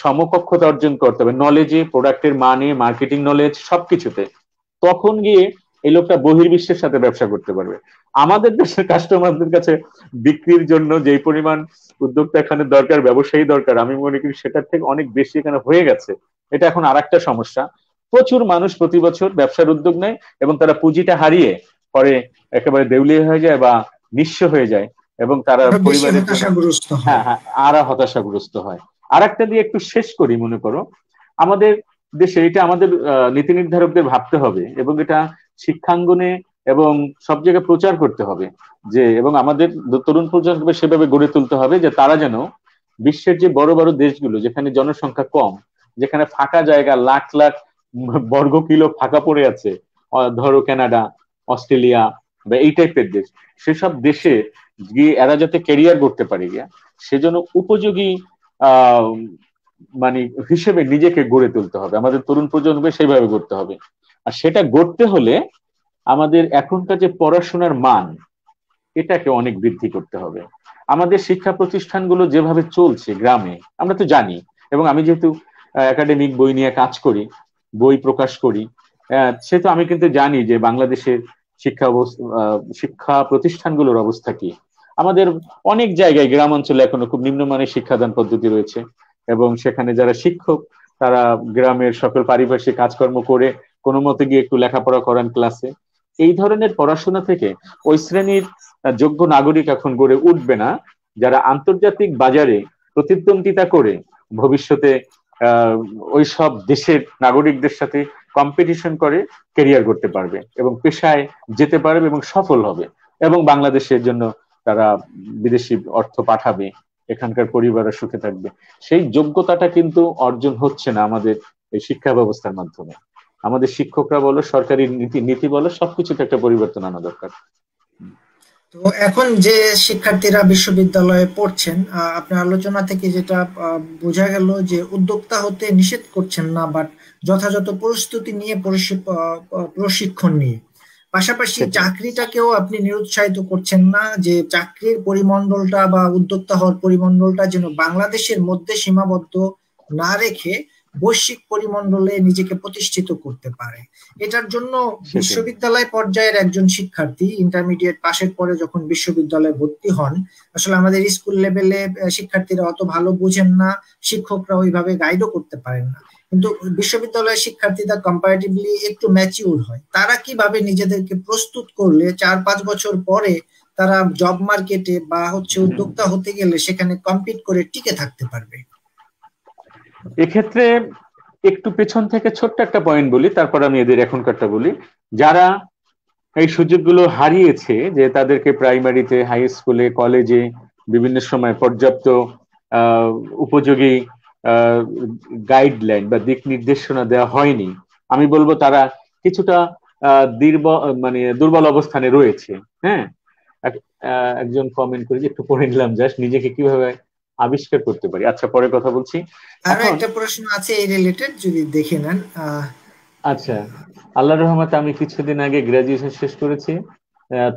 সমকক্ষতা অর্জন করতে হবে নলেজে, প্রোডাক্টের মানে, মার্কেটিং নলেজ, সবকিছুতে। তখন গিয়ে এই লোকটা বহির্বিশ্বের সাথে ব্যবসা করতে পারবে। আমাদের দেশের কাস্টমারদের কাছে বিক্রির জন্য যেই পরিমাণ উদ্যোক্তা এখানে দরকার, ব্যবসায়ী দরকার, আমি মনে করি সেটার থেকে অনেক বেশি এখানে হয়ে গেছে। এটা এখন আরেকটা সমস্যা। প্রচুর মানুষ প্রতি বছর ব্যবসার উদ্যোগ নেয় এবং তারা পুঁজিটা হারিয়ে পরে একেবারে দেউলিয়া হয়ে যায় বা নিঃস্ব হয়ে যায়, এবং তারা পরিবারের জন্য হ্যাঁ হ্যাঁ আরা হতাশাগ্রস্ত হয়। আর একটা দিয়ে একটু শেষ করি, মনে করো আমাদের দেশে, এটা আমাদের নীতি নির্ধারকদের ভাবতে হবে এবং এটা শিক্ষাঙ্গনে এবং সব জায়গায় প্রচার করতে হবে যে, এবং আমাদের তরুণ প্রজন্মকে সেভাবে গড়ে তুলতে হবে যে তারা যেন বিশ্বের যে বড় বড় দেশগুলো যেখানে জনসংখ্যা কম, যেখানে ফাঁকা জায়গা লাখ লাখ বর্গ কিলো ফাঁকা পড়ে আছে, ধরো কানাডা, অস্ট্রেলিয়া বা এই টাইপের দেশ, সেসব দেশে গিয়ে এরা যাতে ক্যারিয়ার করতে পারে গিয়া, সেজন্য উপযোগী আহ মানে হিসেবে নিজেকে গড়ে তুলতে হবে। আমাদের তরুণ প্রজন্মকে সেইভাবে গড়তে হবে। আর সেটা গড়তে হলে আমাদের এখনকার যে পড়াশোনার মান, এটাকে অনেক বৃদ্ধি করতে হবে। আমাদের শিক্ষা প্রতিষ্ঠানগুলো যেভাবে চলছে গ্রামে, আমরা তো জানি, এবং আমি যেহেতু একাডেমিক বই নিয়ে কাজ করি, বই প্রকাশ করি, সেহেতু আমি কিন্তু জানি যে বাংলাদেশের শিক্ষা প্রতিষ্ঠানগুলোর অবস্থা কি। আমাদের অনেক জায়গায় গ্রাম অঞ্চলে এখনো খুব নিম্নমানের শিক্ষাদান পদ্ধতি রয়েছে, এবং সেখানে যারা শিক্ষক তারা গ্রামের সকল পারিপার্শ্বিক কাজকর্ম করে কোনো মতে গিয়ে একটু লেখাপড়া করান ক্লাসে। এই ধরনের পড়াশোনা থেকে ওই শ্রেণীর যোগ্য নাগরিক এখন গড়ে উঠবে না, যারা আন্তর্জাতিক বাজারে প্রতিদ্বন্দ্বিতা করে ভবিষ্যতে ওই সব দেশের নাগরিকদের সাথে কম্পিটিশন করে ক্যারিয়ার করতে পারবে এবং পেশায় যেতে পারবে এবং সফল হবে, এবং বাংলাদেশের জন্য তারা বিদেশি অর্থ পাঠাবে, এখানকার পরিবারের সুখে থাকবে। সেই যোগ্যতাটা কিন্তু অর্জন হচ্ছে না আমাদের এই শিক্ষা ব্যবস্থার মাধ্যমে। আমাদের শিক্ষকরা বলো, সরকারি নীতি বলো, সবকিছুতে একটা পরিবর্তন আনা দরকার। তো এখন যে শিক্ষার্থীরা বিশ্ববিদ্যালয়ে পড়ছেন, আপনার আলোচনা থেকে যেটা বোঝা গেল যে উদ্যোক্তা হতে নিষেধ করছেন না, বাট যথাযথ প্রস্তুতি নিয়ে প্রশিক্ষণ নিয়ে, পাশাপাশি চাকরিটাকেও আপনি নিরুৎসাহিত করছেন না, যে চাকরির পরিমণ্ডলটা বা উদ্যোক্তা হওয়ার পরিমণ্ডলটা যেন বাংলাদেশের মধ্যে সীমাবদ্ধ না রেখে বৈশ্বিক পরিমণ্ডলে নিজেকে প্রতিষ্ঠিত করতে পারে। এটার জন্য বিশ্ববিদ্যালয় পর্যায়ের একজন শিক্ষার্থী ইন্টারমিডিয়েট পাশের পরে যখন বিশ্ববিদ্যালয়ে ভর্তি হন, আসলে আমাদের স্কুল লেভেলে শিক্ষার্থীরা অত ভালো বুঝেন না, শিক্ষকরা ওইভাবে গাইডও করতে পারেন না, কিন্তু বিশ্ববিদ্যালয়ের শিক্ষার্থীরা কম্পারেটিভলি একটু ম্যাচিউর হয়। তারা কিভাবে নিজেদেরকে প্রস্তুত করলে 4-5 বছর পরে তারা জব মার্কেটে বা উদ্যোক্তা হতে গেলে সেখানে কম্পিট করে টিকে থাকতে পারবে? এক্ষেত্রে একটু পেছন থেকে ছোট্ট একটা পয়েন্ট বলি, তারপর আমি এদের এখনকারটা বলি। যারা এই সুযোগগুলো হারিয়েছে, যে তাদেরকে প্রাইমারিতে, হাই স্কুলে, কলেজে বিভিন্ন সময় পর্যাপ্ত উপযোগী গাইডলাইন বা দিক নির্দেশনা দেওয়া হয়নি, আমি বলবো তারা কিছুটা দুর্বল অবস্থানে রয়েছে। হ্যাঁ, একজন কমেন্ট করে যে একটু পড়ে নিলাম, জাস্ট নিজেকে কিভাবে আবিষ্কার করতে পারি। আচ্ছা, পরে কথা বলছি। আরো এখন একটা প্রশ্ন আছে এই রিলেটেড, যদি দেখে নেন। আচ্ছা, আল্লাহর রহমতে আমি কিছুদিন আগে গ্রাজুয়েশন শেষ করেছি।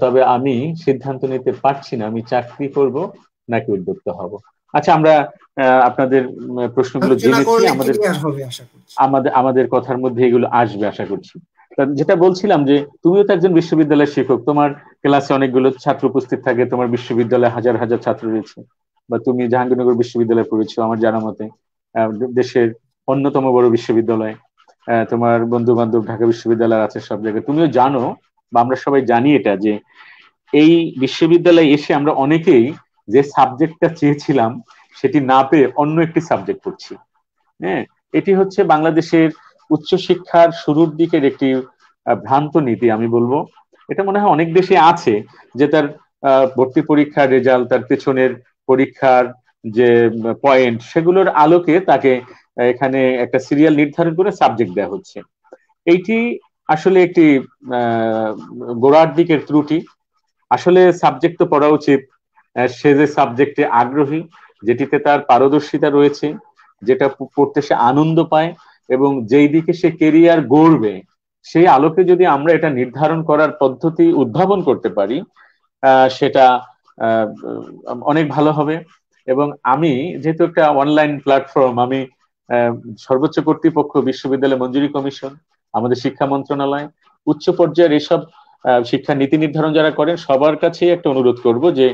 তবে আমি সিদ্ধান্ত নিতে পারছি না আমি চাকরি করব নাকি উদ্যোক্তা হব। আচ্ছা, আমরা আপনাদের প্রশ্নগুলো আলোচনা জেনেছি, করলে আমাদের ক্লিয়ার হবে আশা করছি। আমাদের আমাদের কথার মধ্যে এগুলো আসবে আশা করছি। তা যেটা বলছিলাম যে তুমিও তো একজন বিশ্ববিদ্যালয়ের শিক্ষক, তোমার ক্লাসে অনেকগুলো ছাত্র উপস্থিত থাকে, তোমার বিশ্ববিদ্যালয়ে হাজার হাজার ছাত্র রয়েছে, বা তুমি জাহাঙ্গীরনগর বিশ্ববিদ্যালয়ে পড়েছো আমার জানা মতে, দেশের অন্যতম বড় বিশ্ববিদ্যালয়। তোমার বন্ধু বান্ধব ঢাকা বিশ্ববিদ্যালয় আছে সব জায়গায়, তুমিও জানো বা আমরা সবাই জানি এটা, যে এই বিশ্ববিদ্যালয়ে এসে আমরা অনেকেই যে সাবজেক্টটা চেয়েছিলাম সেটি না পেয়ে অন্য একটি সাবজেক্ট পড়ছি। হ্যাঁ, এটি হচ্ছে বাংলাদেশের উচ্চশিক্ষার শুরুর দিকের একটি ভ্রান্ত নীতি আমি বলবো। এটা মনে হয় অনেক দেশে আছে, যে তার ভর্তি পরীক্ষার রেজাল্ট, তার পেছনের পরীক্ষার যে পয়েন্ট, সেগুলোর আলোকে তাকে এখানে একটা সিরিয়াল নির্ধারণ করে সাবজেক্ট দেওয়া হচ্ছে। এইটি আসলে একটি গোড়ার দিকের ত্রুটি। আসলে সাবজেক্ট তো পড়া উচিত সে যে সাবজেক্টে আগ্রহী, যেটিতে তার পারদর্শিতা রয়েছে, যেটা পড়তে সে আনন্দ পায়, এবং যেই দিকে সে কেরিয়ার গড়বে, সেই আলোকে যদি আমরা এটা নির্ধারণ করার পদ্ধতি উদ্ভাবন করতে পারি, সেটা অনেক ভালো হবে। এবং আমি যেহেতু একটা অনলাইন প্ল্যাটফর্ম, আমি সর্বোচ্চ কর্তৃপক্ষ বিশ্ববিদ্যালয় মঞ্জুরি কমিশন, আমাদের শিক্ষা মন্ত্রণালয়, উচ্চ পর্যায়ের এসব শিক্ষা নীতি নির্ধারণ যারা করেন সবার কাছেই একটা অনুরোধ করব, যে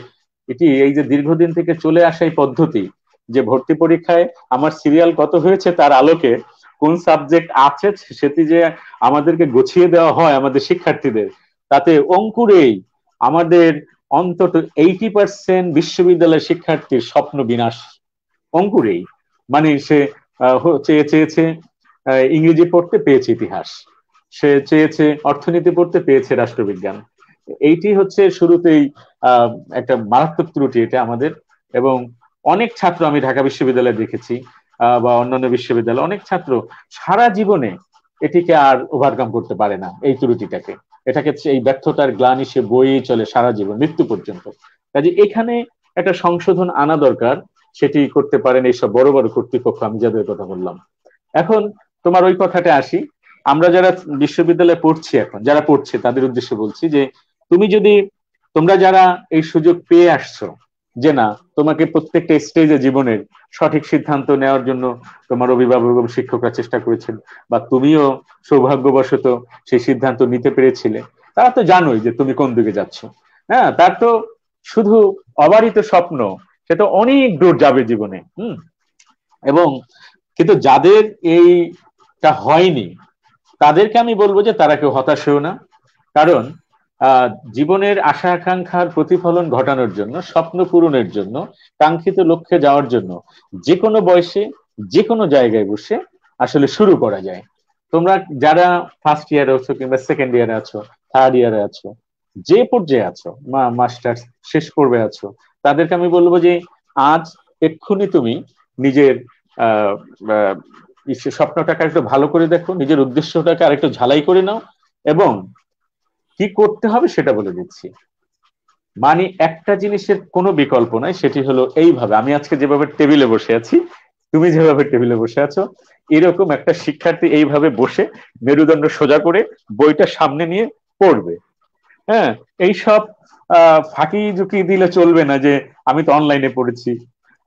এটি এই যে দীর্ঘদিন থেকে চলে আসা এই পদ্ধতি, যে ভর্তি পরীক্ষায় আমার সিরিয়াল কত হয়েছে তার আলোকে কোন সাবজেক্ট আছে সেটি যে আমাদেরকে গুছিয়ে দেওয়া হয় আমাদের শিক্ষার্থীদের, তাতে অঙ্কুরেই আমাদের অন্তত 80% বিশ্ববিদ্যালয়ের শিক্ষার্থীর স্বপ্ন বিনাশ। অঙ্কুরেই, মানে সে চেয়েছে ইংরেজি পড়তে, পেয়েছে ইতিহাস, সে চেয়েছে অর্থনীতি পড়তে, পেয়েছে রাষ্ট্রবিজ্ঞান। এইটি হচ্ছে শুরুতেই আহ একটা মারাত্মক ত্রুটি এটা আমাদের। এবং অনেক ছাত্র আমি ঢাকা বিশ্ববিদ্যালয়ে দেখেছি, বা অন্যান্য বিশ্ববিদ্যালয়ে অনেক ছাত্র সারা জীবনে এটিকে আর ওভারকাম করতে পারে না, এই ত্রুটিটাকে, এটাকে এই ব্যর্থতার গ্লানি সে বয়েই চলে সারা জীবন, মৃত্যু পর্যন্ত। কাজে এখানে একটা সংশোধন আনা দরকার, সেটি করতে পারেন এইসব বড় বড় কর্তৃপক্ষ আমি যাদের কথা বললাম। এখন তোমার ওই কথাটা আসি, আমরা যারা বিশ্ববিদ্যালয়ে পড়ছি, এখন যারা পড়ছে তাদের উদ্দেশ্যে বলছি যে তুমি যদি, তোমরা যারা এই সুযোগ পেয়ে আসছো, যে না, তোমাকে প্রত্যেকটা স্টেজে জীবনের সঠিক সিদ্ধান্ত নেওয়ার জন্য তোমার অভিভাবক এবং শিক্ষকরা চেষ্টা করেছেন, বা তুমিও সৌভাগ্যবশত সেই সিদ্ধান্ত নিতে পেরেছিলে, তারা তো জানোই যে তুমি কোন দিকে যাচ্ছ। হ্যাঁ, তার তো শুধু অবারিত স্বপ্ন, সেটা অনেক দূর যাবে জীবনে। এবং কিন্তু যাদের এইটা হয়নি, তাদেরকে আমি বলবো যে তারা কেউ হতাশ হয়েও না। কারণ জীবনের আশা আকাঙ্ক্ষার প্রতিফলন ঘটানোর জন্য, স্বপ্ন পূরণের জন্য, কাঙ্ক্ষিত লক্ষ্যে যাওয়ার জন্য যে কোনো বয়সে, যে কোনো জায়গায় বসে আসলে শুরু করা যায়। তোমরা যারা ফার্স্ট ইয়ারে আছো, কিংবা সেকেন্ড ইয়ারে আছো, থার্ড ইয়ারে আছো, যে পর্যায়ে আছো, মাস্টার্স শেষ করবে আছো, তাদেরকে আমি বলবো যে আজ এক্ষুনি তুমি নিজের আহ স্বপ্নটাকে একটু ভালো করে দেখো, নিজের উদ্দেশ্যটাকে আরেকটু ঝালাই করে নাও, এবং কি করতে হবে সেটা বলে দিচ্ছি। মানে একটা জিনিসের কোনো বিকল্প নাই, সেটি হলো এইভাবে, আমি আজকে যেভাবে টেবিলে বসে আছি, তুমি যেভাবে টেবিলে বসে আছো, এরকম একটা শিক্ষার্থী এইভাবে বসে মেরুদণ্ড সোজা করে বইটা সামনে নিয়ে পড়বে। হ্যাঁ, এইসব ফাঁকি ঝুঁকি দিলে চলবে না, যে আমি তো অনলাইনে পড়েছি,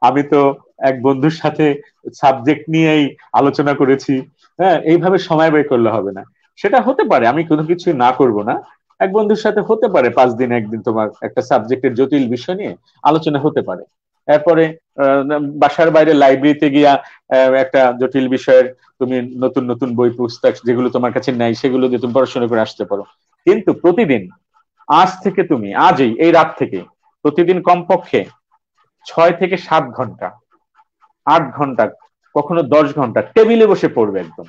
আমি তো এক বন্ধুর সাথে সাবজেক্ট নিয়েই আলোচনা করেছি। হ্যাঁ, এইভাবে সময় ব্যয় করলে হবে না। সেটা হতে পারে, আমি কোনো কিছু না করব না, এক বন্ধুর সাথে হতে পারে 5 দিন একদিন তোমার একটা সাবজেক্টের জটিল বিষয় নিয়ে আলোচনা হতে পারে। এরপরে বাসার বাইরে লাইব্রেরিতে গিয়া একটা জটিল বিষয়ের তুমি নতুন নতুন বই পুস্তক যেগুলো তোমার কাছে নাই, সেগুলো দিয়ে তুমি পড়াশোনা করে আসতে পারো। কিন্তু প্রতিদিন, আজ থেকে তুমি আজই এই রাত থেকে প্রতিদিন কমপক্ষে 6 থেকে 7 ঘন্টা, 8 ঘন্টা, কখনো 10 ঘন্টা টেবিলে বসে পড়বে একদম।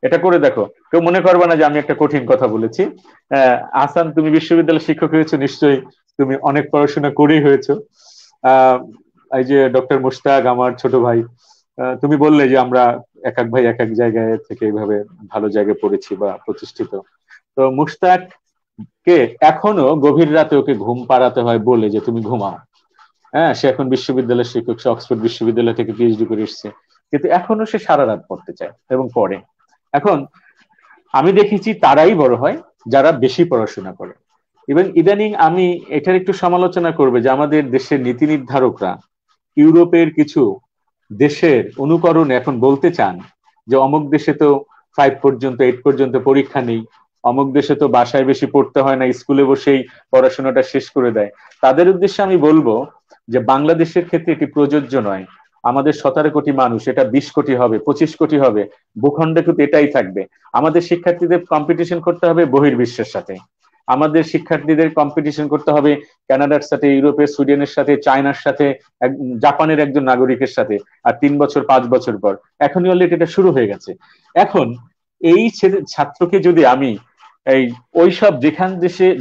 এটা করে দেখো, কেউ মনে করবে না যে আমি একটা কঠিন কথা বলেছি। আহসান, তুমি বিশ্ববিদ্যালয়ের শিক্ষক হয়েছো, নিশ্চয়ই তুমি অনেক পড়াশোনা করেই হয়েছো। এই যে ডক্টর মুশতাক আমার ছোট ভাই, তুমি বললে যে আমরা এক এক ভাই এক এক জায়গায় থেকে এইভাবে ভালো জায়গায় পড়েছি বা প্রতিষ্ঠিত। তো মুশতাক কে এখনো গভীর রাতে ওকে ঘুম পাড়াতে হয় বলে যে তুমি ঘুমাও। হ্যাঁ, সে এখন বিশ্ববিদ্যালয়ের শিক্ষক, সে অক্সফোর্ড বিশ্ববিদ্যালয় থেকে পিএইচডি করে এসেছে, কিন্তু এখনো সে সারা রাত পড়তে চায় এবং পড়ে। এখন আমি দেখেছি তারাই বড় হয় যারা বেশি পড়াশোনা করে। এবং ইদানিং আমি এটার একটু সমালোচনা করবে যে আমাদের দেশের নীতি নির্ধারকরা ইউরোপের কিছু দেশের অনুকরণ এখন বলতে চান যে অমুক দেশে তো 5 পর্যন্ত 8 পর্যন্ত পরীক্ষা নেই, অমুক দেশে তো বাসায় বেশি পড়তে হয় না, স্কুলে বসেই পড়াশোনাটা শেষ করে দেয়। তাদের উদ্দেশ্যে আমি বলবো যে বাংলাদেশের ক্ষেত্রে এটি প্রযোজ্য নয়। আমাদের 17 কোটি মানুষ, এটা 20 কোটি হবে, 25 কোটি হবে, ভূখণ্ডে কিন্তু এটাই থাকবে। আমাদের শিক্ষার্থীদের কম্পিটিশন করতে হবে বহির্বিশ্বের সাথে, আমাদের শিক্ষার্থীদের কম্পিটিশন করতে হবে কানাডার সাথে, ইউরোপের, সুইডেনের সাথে, চায়নার সাথে, জাপানের একজন নাগরিকের সাথে। আর 3 বছর 5 বছর পর, এখনই অলরেডি এটা শুরু হয়ে গেছে। এখন এই ছাত্রকে যদি আমি এই ওইসব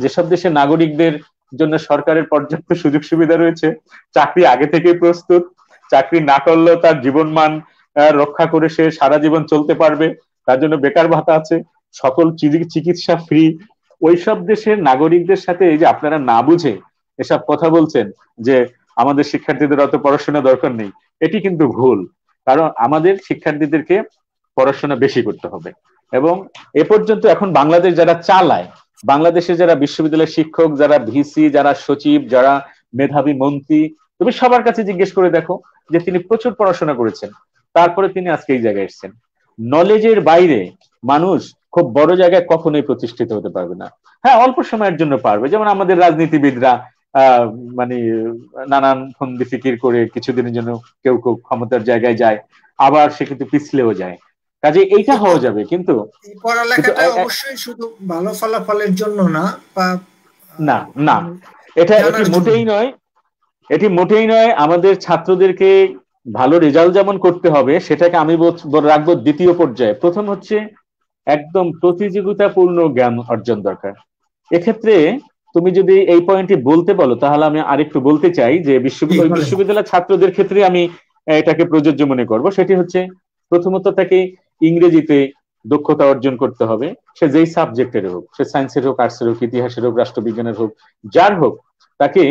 যেসব দেশের নাগরিকদের জন্য সরকারের পর্যাপ্ত সুযোগ সুবিধা রয়েছে, চাকরি আগে থেকে প্রস্তুত, চাকরি না করলেও তার জীবনমান রক্ষা করে সে সারা জীবন চলতে পারবে, তার জন্য বেকার ভাতা আছে, সকল চিকিৎসা ফ্রি, ওইসব দেশের নাগরিকদের সাথে এই যে আপনারা না বুঝে এসব কথা বলছেন যে আমাদের শিক্ষার্থীদের অত পড়াশোনা দরকার নেই, এটি কিন্তু ভুল। কারণ আমাদের শিক্ষার্থীদেরকে পড়াশোনা বেশি করতে হবে। এবং এ পর্যন্ত এখন বাংলাদেশ যারা চালায়, বাংলাদেশে যারা বিশ্ববিদ্যালয়ের শিক্ষক, যারা ভিসি, যারা সচিব, যারা মেধাবী মন্ত্রী, তুমি সবার কাছে জিজ্ঞেস করে দেখো যে তিনি প্রচুর পড়াশোনা করেছেন, তারপরে তিনি আজকে এই জায়গায় এসেছেন। নলেজের বাইরে মানুষ খুব বড় জায়গায় কখনোই প্রতিষ্ঠিত হতে পারবে না। হ্যাঁ, অল্প সময়ের জন্য পারবে, যেমন আমাদের রাজনীতিবিদরা মানে নানান ফন্দি ফিকির করে কিছুদিনের জন্য কেউ কেউ ক্ষমতার জায়গায় যায়, আবার সে কিন্তু পিছলেও যায়। কাজে এইটা হওয়া যাবে, কিন্তু পড়ালেখাটা অবশ্যই শুধু ভালো ফলাফলের জন্য না, না না, এটি মোটেই নয়, এটি মোটেই নয়। আমাদের ছাত্রদেরকে ভালো রেজাল্ট যেমন করতে হবে, সেটাকে আমি রাখবো দ্বিতীয় পর্যায়ে। প্রথম হচ্ছে একদম প্রতিযোগিতাপূর্ণ জ্ঞান অর্জন দরকার। এক্ষেত্রে তুমি যদি এই পয়েন্টটি বলতে বলো, তাহলে আমি আরেকটু বলতে চাই যে বিশ্ববিদ্যালয় ছাত্রদের ক্ষেত্রে আমি এটাকে প্রযোজ্য মনে করব। সেটি হচ্ছে প্রথমত তাকে ইংরেজিতে দক্ষতা অর্জন করতে হবে, সে যেই সাবজেক্টের হোক, সে সায়েন্সের হোক, আর্টসের হোক, ইতিহাসের হোক, রাষ্ট্রবিজ্ঞানের হোক, যার হোক, তাকে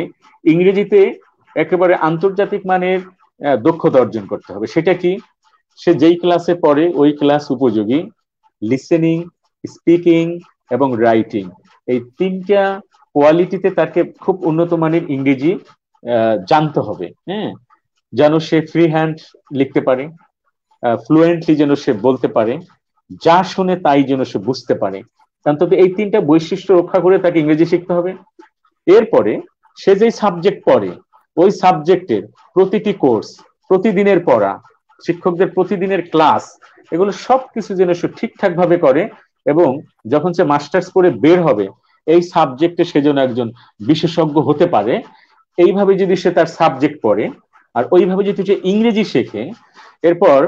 ইংরেজিতে একেবারে আন্তর্জাতিক মানের দক্ষতা অর্জন করতে হবে। সেটা কি? সে যেই ক্লাসে পড়ে ওই ক্লাস উপযোগী লিসেনিং, স্পিকিং এবং রাইটিং, এই 3টা কোয়ালিটিতে তাকে খুব উন্নত মানের ইংরেজি জানতে হবে। হ্যাঁ, যেন সে ফ্রি হ্যান্ড লিখতে পারে, ফ্লুয়েন্টলি যেন সে বলতে পারে, যা শুনে তাই যেন সে বুঝতে পারে। অন্তত এই 3টা বৈশিষ্ট্য রক্ষা করে তাকে ইংরেজি শিখতে হবে। এরপরে সে যে সাবজেক্ট পড়ে ওই সাবজেক্টের প্রতিটি কোর্স, প্রতিদিনের পড়া, শিক্ষকদের প্রতিদিনের ক্লাস, এগুলো সবকিছু যেন সে ঠিকঠাক ভাবে করে, এবং যখন সে মাস্টার্স করে বের হবে এই সাবজেক্টে সে যেন একজন বিশেষজ্ঞ হতে পারে। এইভাবে যদি সে তার সাবজেক্ট পড়ে আর ওইভাবে যদি সে ইংরেজি শেখে, এরপর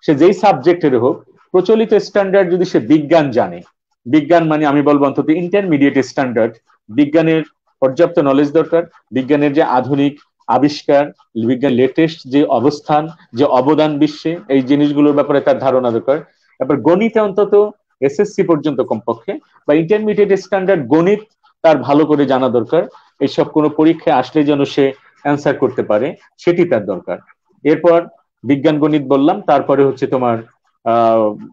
সে যেই সাবজেক্টের হোক, প্রচলিত স্ট্যান্ডার্ড যদি সে বিজ্ঞান জানে, বিজ্ঞান মানে আমি বলবো অন্তত ইন্টারমিডিয়েট স্ট্যান্ডার্ড, বিজ্ঞানের পর্যাপ্ত নলেজ দরকার, বিজ্ঞানের যে আধুনিক আবিষ্কার, বিজ্ঞান লেটেস্ট যে অবস্থান, যে অবদান বিশ্বে, এই জিনিসগুলোর ব্যাপারে তার ধারণা দরকার। তারপর গণিতে অন্তত এসএসসি পর্যন্ত কমপক্ষে বা ইন্টারমিডিয়েট স্ট্যান্ডার্ড গণিত তার ভালো করে জানা দরকার। এইসব কোনো পরীক্ষায় আসলে যেন সে অ্যান্সার করতে পারে, সেটি তার দরকার। এরপর বিজ্ঞান গণিত বললাম, তারপরে হচ্ছে তোমার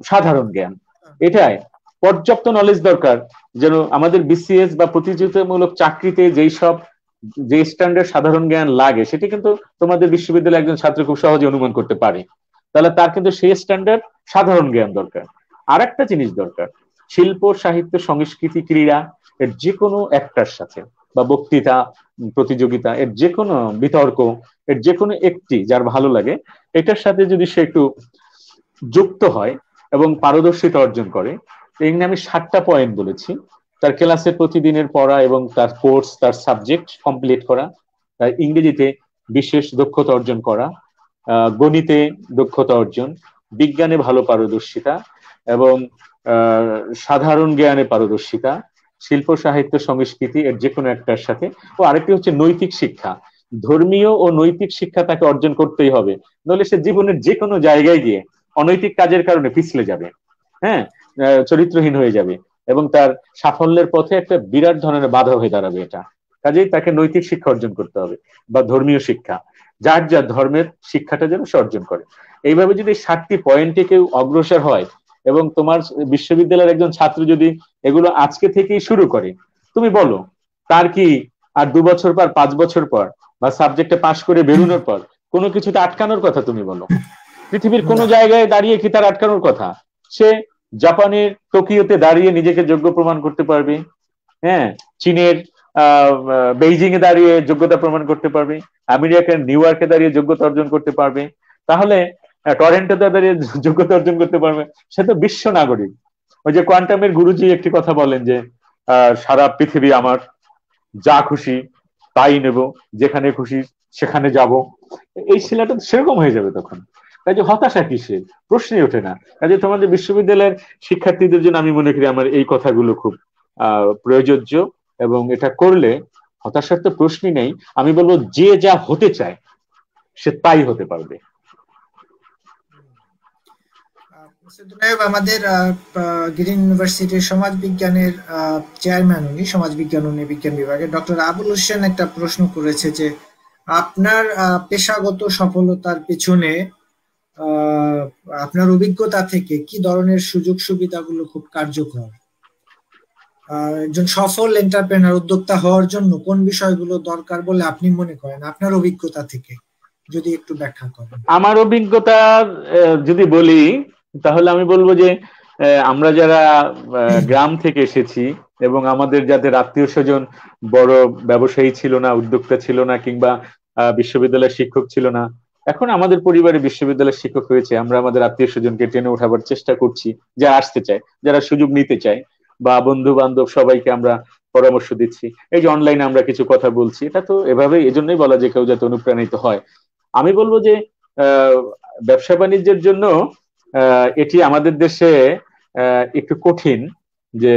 সাধারণ জ্ঞান, এটাই পর্যাপ্ত নলেজ দরকার যেন আমাদের বিসিএস বা প্রতিযোগিতামূলক চাকরিতে যে স্ট্যান্ডার্ড সাধারণ জ্ঞান লাগে, সেটি কিন্তু তোমাদের বিশ্ববিদ্যালয়ে একজন ছাত্র খুব সহজে অনুমান করতে পারে। তাহলে তার কিন্তু সেই স্ট্যান্ডার্ড সাধারণ জ্ঞান দরকার। আর একটা জিনিস দরকার, শিল্প, সাহিত্য, সংস্কৃতি, ক্রীড়া, এর যে কোনো একটার সাথে, বা বক্তৃতা প্রতিযোগিতা, এর যে কোনো বিতর্ক, এর যে কোনো একটি যার ভালো লাগে, এটার সাথে যদি সে একটু যুক্ত হয় এবং পারদর্শিতা অর্জন করে, এখানে আমি 7টা পয়েন্ট বলেছি। তার ক্লাসে প্রতিদিনের পড়া এবং তার কোর্স, তার সাবজেক্ট কমপ্লিট করা, তার ইংরেজিতে বিশেষ দক্ষতা অর্জন করা, গণিতে দক্ষতা অর্জন, বিজ্ঞানে ভালো পারদর্শিতা এবং সাধারণ জ্ঞানে পারদর্শিতা, শিল্প, সাহিত্য, সংস্কৃতি, এর যে কোনো একটার সাথে। ও আরেকটি হচ্ছে নৈতিক শিক্ষা, ধর্মীয় ও নৈতিক শিক্ষা তাকে অর্জন করতেই হবে, নইলে সে জীবনের যে কোনো জায়গায় গিয়ে অনৈতিক কাজের কারণে পিছলে যাবে, হ্যাঁ, চরিত্রহীন হয়ে যাবে। এবং তার সাফল্যের পথে একটা বিরাট ধরনের বাধা হয়ে দাঁড়াবে এটা। কাজেই তাকে নৈতিক শিক্ষা অর্জন করতে হবে বা ধর্মীয় শিক্ষা, যার যার ধর্মের শিক্ষাটা যেন সে অর্জন করে। এইভাবে যদি 7টি পয়েন্টে কেউ অগ্রসর হয় এবং তোমার বিশ্ববিদ্যালয়ের একজন ছাত্র যদি এগুলো আজকে থেকেই শুরু করে, তুমি বলো তার কি আর 2 বছর পর, 5 বছর পর বা সাবজেক্টে পাশ করে বেরোনোর পর কোনো কিছুতে আটকানোর কথা? তুমি বলো পৃথিবীর কোনো জায়গায় দাঁড়িয়ে কি তার আটকানোর কথা? সে জাপানের টোকিওতে দাঁড়িয়ে নিজেকে যোগ্য প্রমাণ করতে পারবে, হ্যাঁ, চীনের বেইজিং এ দাঁড়িয়ে যোগ্যতা প্রমাণ করতে পারবে, আমেরিকার নিউ ইয়র্কে দাঁড়িয়ে যোগ্যতা অর্জন করতে পারবে, তাহলে টরেন্টোতে দাঁড়িয়ে যোগ্যতা অর্জন করতে পারবে। সে তো বিশ্ব নাগরিক। ওই যে কোয়ান্টামের গুরুজি একটি কথা বলেন যে সারা পৃথিবী আমার, যা খুশি তাই নেব, যেখানে খুশি সেখানে যাব। এই ছেলেটা সেরকম হয়ে যাবে তখন। কাজে হতাশা কিসের, প্রশ্নই ওঠে না। কাজে তোমাদের বিশ্ববিদ্যালয়ের শিক্ষার্থীদের জন্য আমি মনে করি আমার এই কথাগুলো খুব প্রয়োজ্য, এবং এটা করলে হতাশার তো প্রশ্নই নেই। আমি বলবো যে যা হতে চায় সে তাই হতে পারবে। আমাদের গ্রিন ইউনিভার্সিটির সমাজ বিজ্ঞানের চেয়ারম্যান, উনি সমাজ বিজ্ঞান বিজ্ঞান বিভাগে ডক্টর আবুল হোসেন একটা প্রশ্ন করেছে যে আপনার পেশাগত সফলতার পেছনে আপনার অভিজ্ঞতা থেকে কি ধরনের সুযোগ সুবিধাগুলো খুব কার্যকর, একজন সফল এন্টারপ্রেনার উদ্যোক্তা হওয়ার জন্য কোন বিষয়গুলো দরকার বলে আপনি মনে করেন আপনার অভিজ্ঞতা থেকে, যদি একটু ব্যাখ্যা করেন। আমার অভিজ্ঞতা যদি বলি তাহলে আমি বলবো যে আমরা যারা গ্রাম থেকে এসেছি এবং আমাদের যাদের আত্মীয় স্বজন বড় ব্যবসায়ী ছিল না, উদ্যোক্তা ছিল না, কিংবা বিশ্ববিদ্যালয়ের শিক্ষক ছিল না, এখন আমাদের পরিবারে বিশ্ববিদ্যালয়ের শিক্ষক হয়েছে, আমরা আমাদের আত্মীয় স্বজনকে টেনে উঠাবার চেষ্টা করছি, যারা আসতে চায়, যারা সুযোগ নিতে চায়, বা বন্ধু বান্ধব সবাইকে আমরা পরামর্শ দিচ্ছি। এই যে অনলাইনে আমরা কিছু কথা বলছি, এটা তো এভাবেই, এজন্যই বলা যে কেউ যাতে অনুপ্রাণিত হয়। আমি বলবো যে ব্যবসা বাণিজ্যের জন্য এটি আমাদের দেশে একটু কঠিন, যে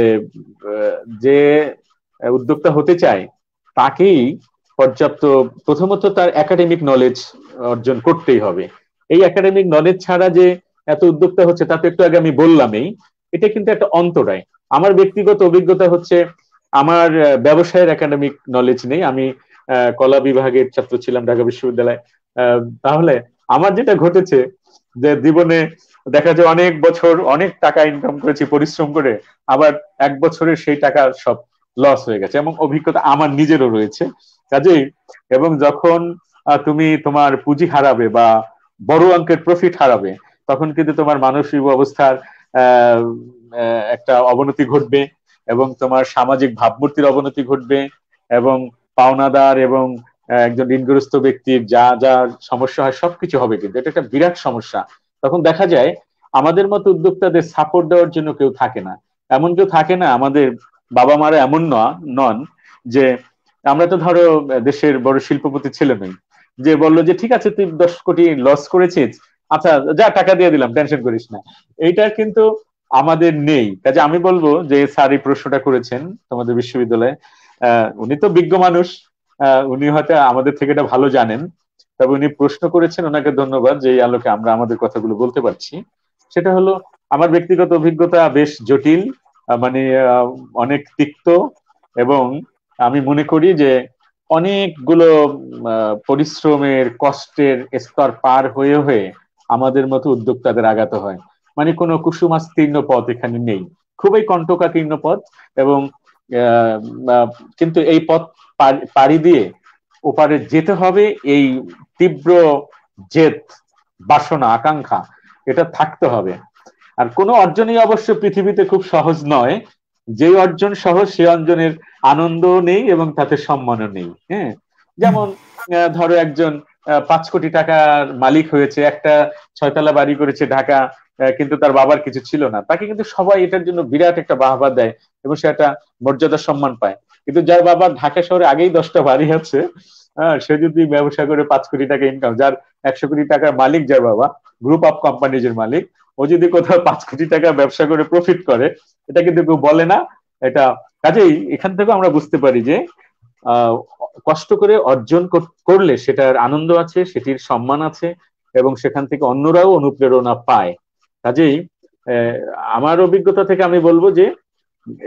যে উদ্যোক্তা হতে চায় তাকেই পর্যাপ্ত, প্রথমত তার একাডেমিক নলেজ অর্জন করতেই হবে। এই একাডেমিক নলেজ ছাড়া যে এত উদ্যোক্তা হচ্ছে তা তো একটু আগে আমি বললামই, এটা কিন্তু একটা অন্তরায়। আমার ব্যক্তিগত অভিজ্ঞতা হচ্ছে, আমার ব্যবসায়ের একাডেমিক নলেজ নেই, আমি কলা বিভাগের ছাত্র ছিলাম ঢাকা বিশ্ববিদ্যালয়ে। তাহলে আমার যেটা ঘটেছে যে জীবনে দেখা যায় অনেক বছর অনেক টাকা ইনকাম করেছি পরিশ্রম করে, আবার 1 বছরে সেই টাকা সব লস হয়ে গেছে, এবং অভিজ্ঞতা আমার নিজেরও রয়েছে। কাজেই এবং যখন তুমি তোমার পুঁজি হারাবে বা বড় অঙ্কের প্রফিট হারাবে, তখন কিন্তু তোমার মানসিক অবস্থার একটা অবনতি ঘটবে, এবং তোমার সামাজিক ভাবমূর্তির অবনতি ঘটবে, এবং পাওনাদার এবং একজন ঋণগ্রস্ত ব্যক্তির যা যা সমস্যা হয় সবকিছু হবে, কিন্তু এটা একটা বিরাট সমস্যা। তখন দেখা যায় আমাদের মতো উদ্যোক্তাদের সাপোর্ট দেওয়ার জন্য কেউ থাকে না। এমন কেউ থাকে না, আমাদের বাবা মারা এমন নন যে, আমরা তো ধরো দেশের বড় শিল্পপতি ছেলে নই, যে বললো যে ঠিক আছে তুই 10 কোটি লস করেছিস, আচ্ছা যা টাকা দিয়ে দিলাম, টেনশন করিস না। এইটা কিন্তু আমাদের নেই। কাজে আমি বলবো যে স্যার এই প্রশ্নটা করেছেন তোমাদের বিশ্ববিদ্যালয়ে, উনি তো বিজ্ঞ মানুষ, উনি হয়তো আমাদের থেকে এটা ভালো জানেন, তবে উনি প্রশ্ন করেছেন, ওনাকে ধন্যবাদ যে এই আলোকে আমরা আমাদের কথাগুলো বলতে পারছি। সেটা হলো, আমার ব্যক্তিগত অভিজ্ঞতা বেশ জটিল, মানে অনেক তিক্ত, এবং আমি মনে করি যে অনেকগুলো পরিশ্রমের কষ্টের স্তর পার হয়ে হয়ে আমাদের মতো উদ্যোক্তাদের আগাতে হয়। মানে কোনো কুসুমাস্তীর্ণ পথ এখানে নেই, খুবই কণ্টকাকীর্ণ পথ, এবং কিন্তু এই পথ পাড়ি দিয়ে ওপারে যেতে হবে, এই তীব্র জেদ, বাসনা, আকাঙ্ক্ষা এটা থাকতে হবে। আর কোনো অর্জনই অবশ্য পৃথিবীতে খুব সহজ নয়, যে অর্জন সহজ সে অর্জনের আনন্দ নেই এবং তাতে সম্মানও নেই। হ্যাঁ, যেমন ধরো একজন 5 কোটি টাকার মালিক হয়েছে, একটা 6তলা বাড়ি করেছে ঢাকা, কিন্তু তার বাবার কিছু ছিল না, তাকে কিন্তু সবাই এটার জন্য বিরাট একটা বাহবা দেয় এবং সে একটা মর্যাদা সম্মান পায়। কিন্তু যার বাবা ঢাকা শহরে আগেই 10টা বাড়ি আছে, সে যদি ব্যবসা করে 5 কোটি টাকা ইনকাম, যার 100 কোটি টাকার মালিক, যার বাবা গ্রুপ অফ কোম্পানিজের মালিক, ও যদি কোথাও 5 কোটি টাকা ব্যবসা করে প্রফিট করে, এটা কিন্তু কেউ বলে না এটা। কাজেই এখান থেকে আমরা বুঝতে পারি যে কষ্ট করে অর্জন করলে সেটার আনন্দ আছে, সেটির সম্মান আছে, এবং সেখান থেকে অন্যরাও অনুপ্রেরণা পায়। কাজেই আমার অভিজ্ঞতা থেকে আমি বলবো যে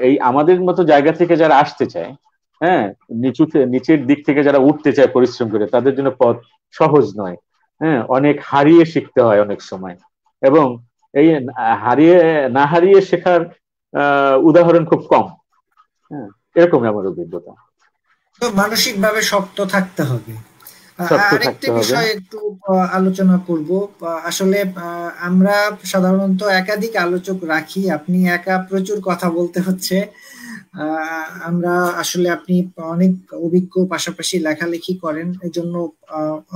এই আমাদের মতো জায়গা থেকে যারা আসতে চায়, হ্যাঁ, নিচের দিক থেকে যারা উঠতে চায় পরিশ্রম করে, তাদের জন্য পথ সহজ নয়। হ্যাঁ, অনেক হারিয়ে শিখতে হয় অনেক সময়, এবং এই হারিয়ে না হারিয়ে শেখার উদাহরণ খুব কম। হ্যাঁ, এরকমই আমার অভিজ্ঞতা। তো মানসিক ভাবে শক্ত থাকতে হবে। শক্ত আরেকটি থাকতে হবে। বিষয় একটু আলোচনা করব। আসলে আমরা সাধারণত একাধিক আলোচক রাখি, আপনি একা প্রচুর কথা বলতে হচ্ছে। আমরা আসলে আপনি অনেক অভিজ্ঞ, পাশাপাশি লেখালেখি করেন, এজন্য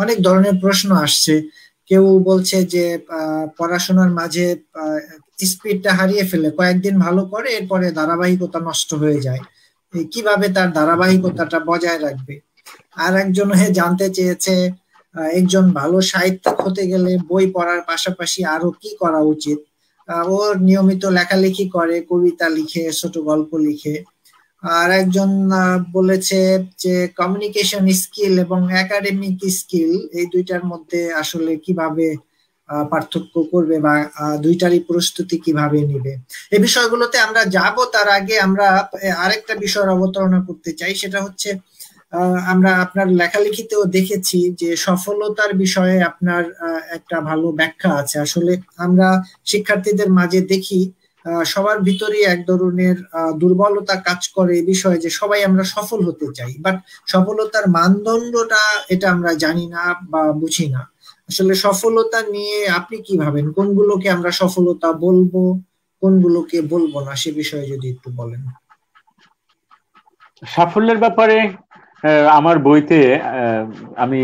অনেক ধরনের প্রশ্ন আসছে। কেউ বলছে যে পড়াশোনার মাঝে স্পিডটা হারিয়ে ফেলে, কয়েকদিন ভালো করে এরপরে ধারাবাহিকতা নষ্ট হয়ে যায়, কিভাবে তার ধারাবাহিকতাটা বজায় রাখবে। আর একজন জানতে চেয়েছে একজন ভালো সাহিত্যিক হতে গেলে বই পড়ার পাশাপাশি আরো কি করা উচিত। ও নিয়মিত লেখালেখি করে, কবিতা লিখে, ছোট গল্প লিখে। আর একজন বলেছে যে কমিউনিকেশন স্কিল এবং একাডেমিক স্কিল, এই দুইটার মধ্যে আসলে কিভাবে পার্থক্য করবে বা দুইটারই প্রস্তুতি কিভাবে নিবে। এই বিষয়গুলোতে আমরা যাব, তার আগে আমরা আরেকটা বিষয় অবতারণা করতে চাই। সেটা হচ্ছে আমরা আপনার লেখালেখিতেও দেখেছি যে সফলতার বিষয়ে আপনার একটা ভালো ব্যাখ্যা আছে। আসলে আমরা শিক্ষার্থীদের মাঝে দেখি সবার ভিতরে এক ধরনের দুর্বলতা কাজ করে এই বিষয়ে, যে সবাই আমরা সফল হতে চাই, বাট সফলতার মানদণ্ডটা এটা আমরা জানি না বা বুঝি না। আসলে সফলতা নিয়ে আপনি কি ভাবেন, কোনগুলোকে আমরা সফলতা বলবো, কোনগুলোকে বলবো না, সে বিষয়ে যদি একটু বলেন। সাফল্যের ব্যাপারে আমার বইতে আমি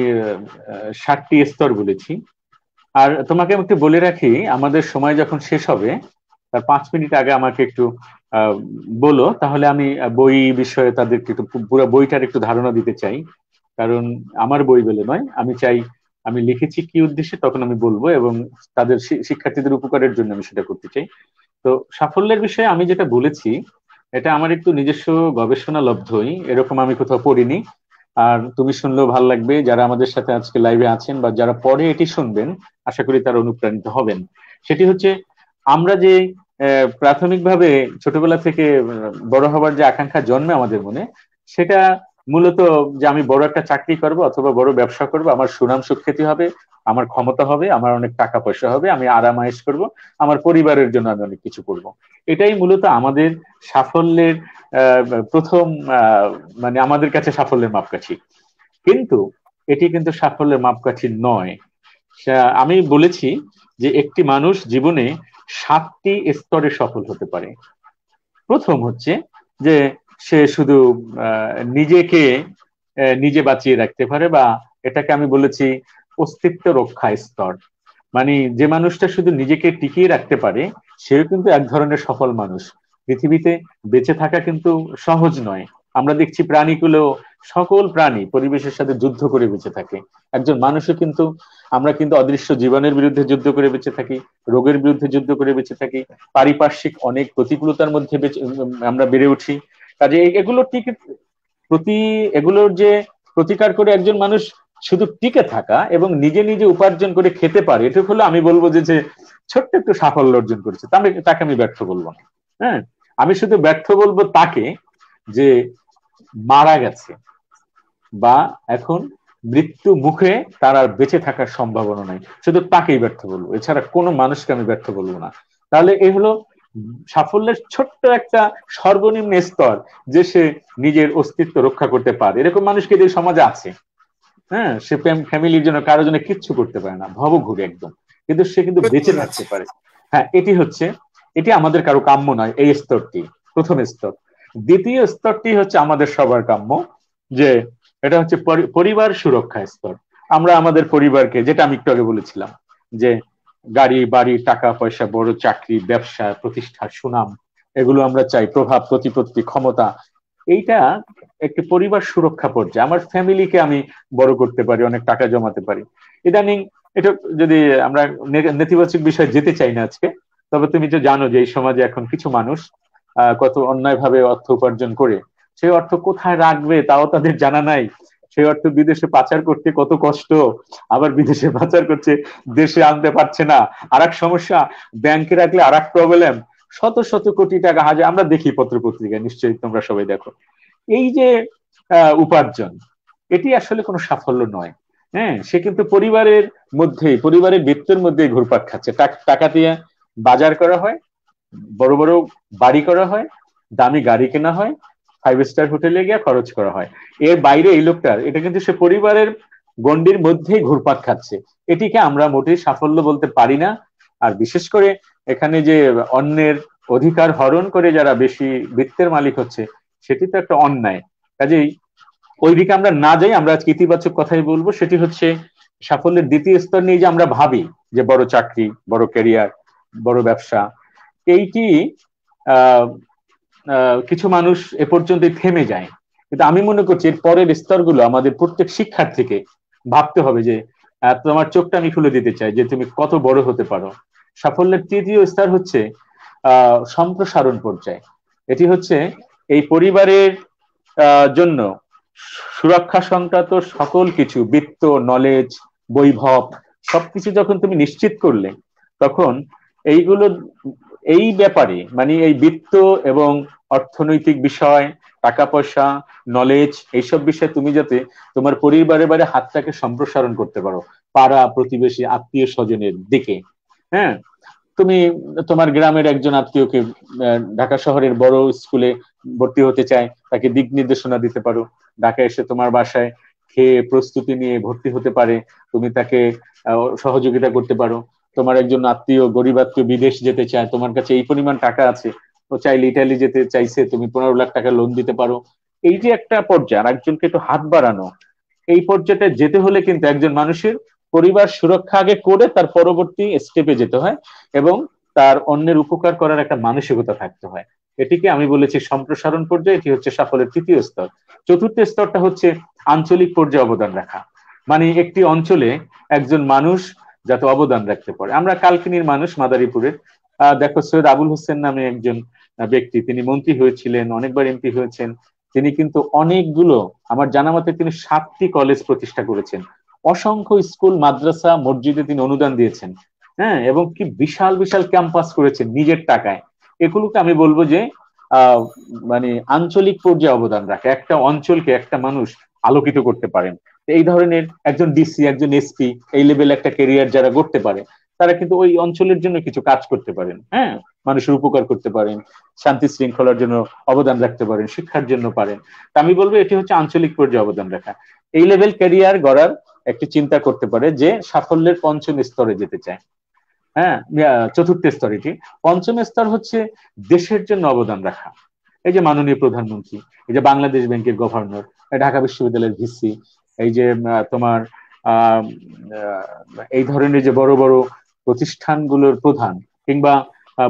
7টি স্তর বলেছি। আর তোমাকে একটু বলে রাখি, আমাদের সময় যখন শেষ হবে তার 5 মিনিট আগে আমাকে একটু বলো, তাহলে আমি বই বিষয়ে তাদেরকে একটু পুরো বইটার একটু ধারণা দিতে চাই। কারণ আমার বই বলে নয়, আমি চাই আমি লিখেছি কি উদ্দেশ্যে তখন আমি বলবো, এবং তাদের শিক্ষার্থীদের উপকারের জন্য আমি সেটা করতে চাই। তো সাফল্যের বিষয়ে আমি যেটা বলেছি, এটা আমার একটু নিজস্ব গবেষণা লব্ধই, এরকম আমি কোথাও পড়িনি। আর তুমি শুনলেও ভালো লাগবে, যারা আমাদের সাথে আজকে লাইভে আছেন বা যারা পরে এটি শুনবেন, আশা করি তারা অনুপ্রাণিত হবেন। সেটি হচ্ছে, আমরা যে প্রাথমিকভাবে ছোটবেলা থেকে বড় হবার যে আকাঙ্ক্ষা জন্মে আমাদের মনে, সেটা মূলত যে আমি বড় একটা চাকরি করব অথবা বড় ব্যবসা করব, আমার সুনাম সুখ্যাতি হবে, আমার ক্ষমতা হবে, আমার অনেক টাকা পয়সা হবে, আমি আরাম আয়েশ করব, আমার পরিবারের জন্য আমি অনেক কিছু করব। এটাই মূলত আমাদের সাফল্যের প্রথম মানে আমাদের কাছে সাফল্যের মাপকাঠি। কিন্তু এটি কিন্তু সাফল্যের মাপকাঠি নয়। আমি বলেছি যে একটি মানুষ জীবনে 7টি স্তরে সফল হতে পারে। প্রথম হচ্ছে যে সে শুধু নিজেকে নিজে বাঁচিয়ে রাখতে পারে, বা এটাকে আমি বলেছি অস্তিত্ব রক্ষা স্তর। মানে যে মানুষটা শুধু নিজেকে টিকিয়ে রাখতে পারে, সেও কিন্তু এক ধরনের সফল মানুষ। পৃথিবীতে বেঁচে থাকা কিন্তু সহজ নয়। আমরা দেখছি প্রাণীগুলো, সকল প্রাণী পরিবেশের সাথে যুদ্ধ করে বেঁচে থাকে। একজন মানুষও কিন্তু, আমরা কিন্তু অদৃশ্য জীবনের বিরুদ্ধে যুদ্ধ করে বেঁচে থাকি, রোগের বিরুদ্ধে যুদ্ধ করে বেঁচে থাকি, পারিপার্শ্বিক অনেক প্রতিকূলতার মধ্যে আমরা বেড়ে উঠি। কাজে এগুলো ঠিক এগুলোর যে প্রতিকার করে একজন মানুষ শুধু টিকে থাকা এবং নিজে নিজে উপার্জন করে খেতে পারে, এটা হলো আমি বলবো যে ছোট্ট একটু সাফল্য অর্জন করেছে, তাকে আমি ব্যর্থ বলবো না। হ্যাঁ, আমি শুধু ব্যর্থ বলবো তাকে যে মারা গেছে বা এখন মৃত্যু মুখে তার আর বেঁচে থাকার সম্ভাবনা নাই, শুধু তাকেই ব্যর্থ বলবো, এছাড়া কোনো মানুষকে আমি ব্যর্থ বলবো না। তাহলে এই হলো সাফল্যের ছোট্ট একটা সর্বনিম্ন স্তর, যে সে নিজের অস্তিত্ব রক্ষা করতে পারে। এরকম মানুষকে যে সমাজে আছে, হ্যাঁ, সে ফ্যামিলির জন্য কারোর জন্য কিচ্ছু করতে পারে না, ভবঘুরে একদম, কিন্তু সে কিন্তু বেঁচে থাকতে পারে। হ্যাঁ, এটি আমাদের কারো কাম্য নয়, এই স্তরটি প্রথম স্তর। দ্বিতীয় স্তরটি হচ্ছে আমাদের সবার কাম্য, যে এটা হচ্ছে পরিবার সুরক্ষা স্তর। আমরা আমাদের পরিবারকে, যেটা আমি একটু আগে বলেছিলাম, যে গাড়ি বাড়ি টাকা পয়সা, বড় চাকরি, ব্যবসা প্রতিষ্ঠা, সুনাম, এগুলো আমরা চাই, প্রভাব প্রতিপত্তি ক্ষমতা, এইটা একটি পরিবার সুরক্ষা পর্যায়ে আমার ফ্যামিলিকে আমি বড় করতে পারি, অনেক টাকা জমাতে পারি। ইদানিং এটা যদি আমরা নেতিবাচক বিষয়ে যেতে চাই না আজকে, তবে তুমি তো জানো যে এই সমাজে এখন কিছু মানুষ কত অন্যায়ভাবে অর্থ উপার্জন করে, সেই অর্থ কোথায় রাখবে তাও তাদের জানা নাই। সেই অর্থ বিদেশে পাচার করতে কত কষ্ট, আবার বিদেশে পাচার করছে, দেশে আনতে পারছে না, আর এক সমস্যা, ব্যাংকে রাখলে আর এক প্রবলেম, শত শত কোটি টাকা, হাজার, আমরা দেখি পত্র পত্রিকায়, নিশ্চয়ই তোমরা সবাই দেখো। এই যে উপার্জন, এটি আসলে কোনো সাফল্য নয়। হ্যাঁ, সে কিন্তু পরিবারের মধ্যেই, পরিবারের বৃত্তের মধ্যেই ঘুরপাক খাচ্ছে। টাকা দিয়ে বাজার করা হয়, বড় বড় বাড়ি করা হয়, দামি গাড়ি কেনা হয়, 5 স্টার হোটেলে গিয়ে খরচ করা হয়। এর বাইরে এই লোকটার, এটা কিন্তু সে পরিবারের গণ্ডির মধ্যেই ঘুরপাক খাচ্ছে। এটিকে আমরা মোটেই সাফল্য বলতে পারি না। আর বিশেষ করে এখানে যে অন্যের অধিকার হরণ করে যারা বেশি বৃত্তের মালিক হচ্ছে, সেটি তো একটা অন্যায়। কাজেই ওই দিকে আমরা না যাই, আমরা আজকে ইতিবাচক কথাই বলবো। সেটি হচ্ছে সাফল্যের দ্বিতীয় স্তর নিয়ে যে আমরা ভাবি যে বড় চাকরি, বড় ক্যারিয়ার, বড় ব্যবসা, এইটি কিছু মানুষ এ পর্যন্তই থেমে যায়। কিন্তু আমি মনে করছি এর পরের স্তরগুলো আমাদের প্রত্যেক শিক্ষার্থীকে ভাবতে হবে যে তোমার চোখটা আমি খুলে দিতে চাই যে তুমি কত বড় হতে পারো। সাফল্যের তৃতীয় স্তর হচ্ছে সম্প্রসারণ পর্যায়। এটি হচ্ছে এই পরিবারের জন্য সুরক্ষা সংক্রান্ত সকল কিছু, বিত্ত, নলেজ, বৈভব, সবকিছু যখন তুমি নিশ্চিত করলে, তখন এইগুলো, এই ব্যাপারে মানে এই বিত্ত এবং অর্থনৈতিক বিষয়, টাকা পয়সা, নলেজ, এইসব বিষয়ে তুমি যাতে তোমার পরিবারে বারে হাতটাকে সম্প্রসারণ করতে পারো, পাড়া প্রতিবেশী আত্মীয় স্বজনের দিকে। হ্যাঁ, তুমি তোমার গ্রামের একজন আত্মীয়কে ঢাকা শহরের বড় স্কুলে ভর্তি হতে চায়, তাকে দিক নির্দেশনা দিতে পারো। ঢাকা এসে তোমার বাসায় খেয়ে প্রস্তুতি নিয়ে ভর্তি হতে পারে, তুমি তাকে সহযোগিতা করতে পারো। তোমার একজন আত্মীয়, গরিব আত্মীয় বিদেশ যেতে চায়, তোমার কাছে এই পরিমাণ টাকা আছে, ও চাইলে ইটালি যেতে চাইছে, তুমি 15 লাখ টাকা লোন দিতে পারো। এই যে একটা পর্যায়ে, আর একজনকে একটু হাত বাড়ানো, এই পর্যায়ে যেতে হলে কিন্তু একজন মানুষের পরিবার সুরক্ষা আগে করে তার পরবর্তী স্টেপে যেতে হয়, এবং তার অন্যের উপকার করার একটা মানসিকতা থাকতে হয়। এটিকে আমি বলেছি সম্প্রসারণ পর্যায়ে, এটি হচ্ছে সাফল্যের তৃতীয় স্তর। চতুর্থ স্তরটা হচ্ছে আঞ্চলিক পর্যায়ে অবদান রাখা। মানে একটি অঞ্চলে একজন মানুষ যাতে অবদান রাখতে পারে। আমরা কালকিনির মানুষ, মাদারীপুরের। দেখো, সৈয়দ আবুল হোসেন নামে একজন ব্যক্তি, তিনি মন্ত্রী হয়েছিলেন, অনেকবার এমপি হয়েছেন। তিনি কিন্তু অনেকগুলো, আমার জানা মতে তিনি 7টি কলেজ প্রতিষ্ঠা করেছেন, অসংখ্য স্কুল, মাদ্রাসা, মসজিদে তিনি অনুদান দিয়েছেন। হ্যাঁ, এবং কি বিশাল বিশাল ক্যাম্পাস করেছেন নিজের টাকায়। এগুলোকে আমি বলবো যে মানে আঞ্চলিক পর্যায়ে অবদান রাখে, একটা অঞ্চলকে একটা মানুষ আলোকিত করতে পারেন। এই ধরনের একজন ডিসি, একজন এসপি, এই লেভেলে একটা ক্যারিয়ার যারা করতে পারে, তারা কিন্তু ওই অঞ্চলের জন্য কিছু কাজ করতে পারেন। হ্যাঁ, মানুষের উপকার করতে পারেন, শান্তি শৃঙ্খলার জন্য অবদান রাখতে পারেন, শিক্ষার জন্য পারেন। তা আমি বলবো এটি হচ্ছে আঞ্চলিক পর্যায়ে অবদান রাখা। এই লেভেল ক্যারিয়ার গড়ার একটি চিন্তা করতে পারে যে সাফল্যের পঞ্চম স্তরে যেতে চায়। হ্যাঁ, চতুর্থ স্তর এটি। পঞ্চম স্তর হচ্ছে দেশের জন্য অবদান রাখা। এই যে মাননীয় প্রধানমন্ত্রী, এই যে বাংলাদেশ ব্যাংকের গভর্নর, ঢাকা বিশ্ববিদ্যালয়ের ভিসি, এই যে তোমার এই ধরনের যে বড় বড় প্রতিষ্ঠানগুলোর প্রধান, কিংবা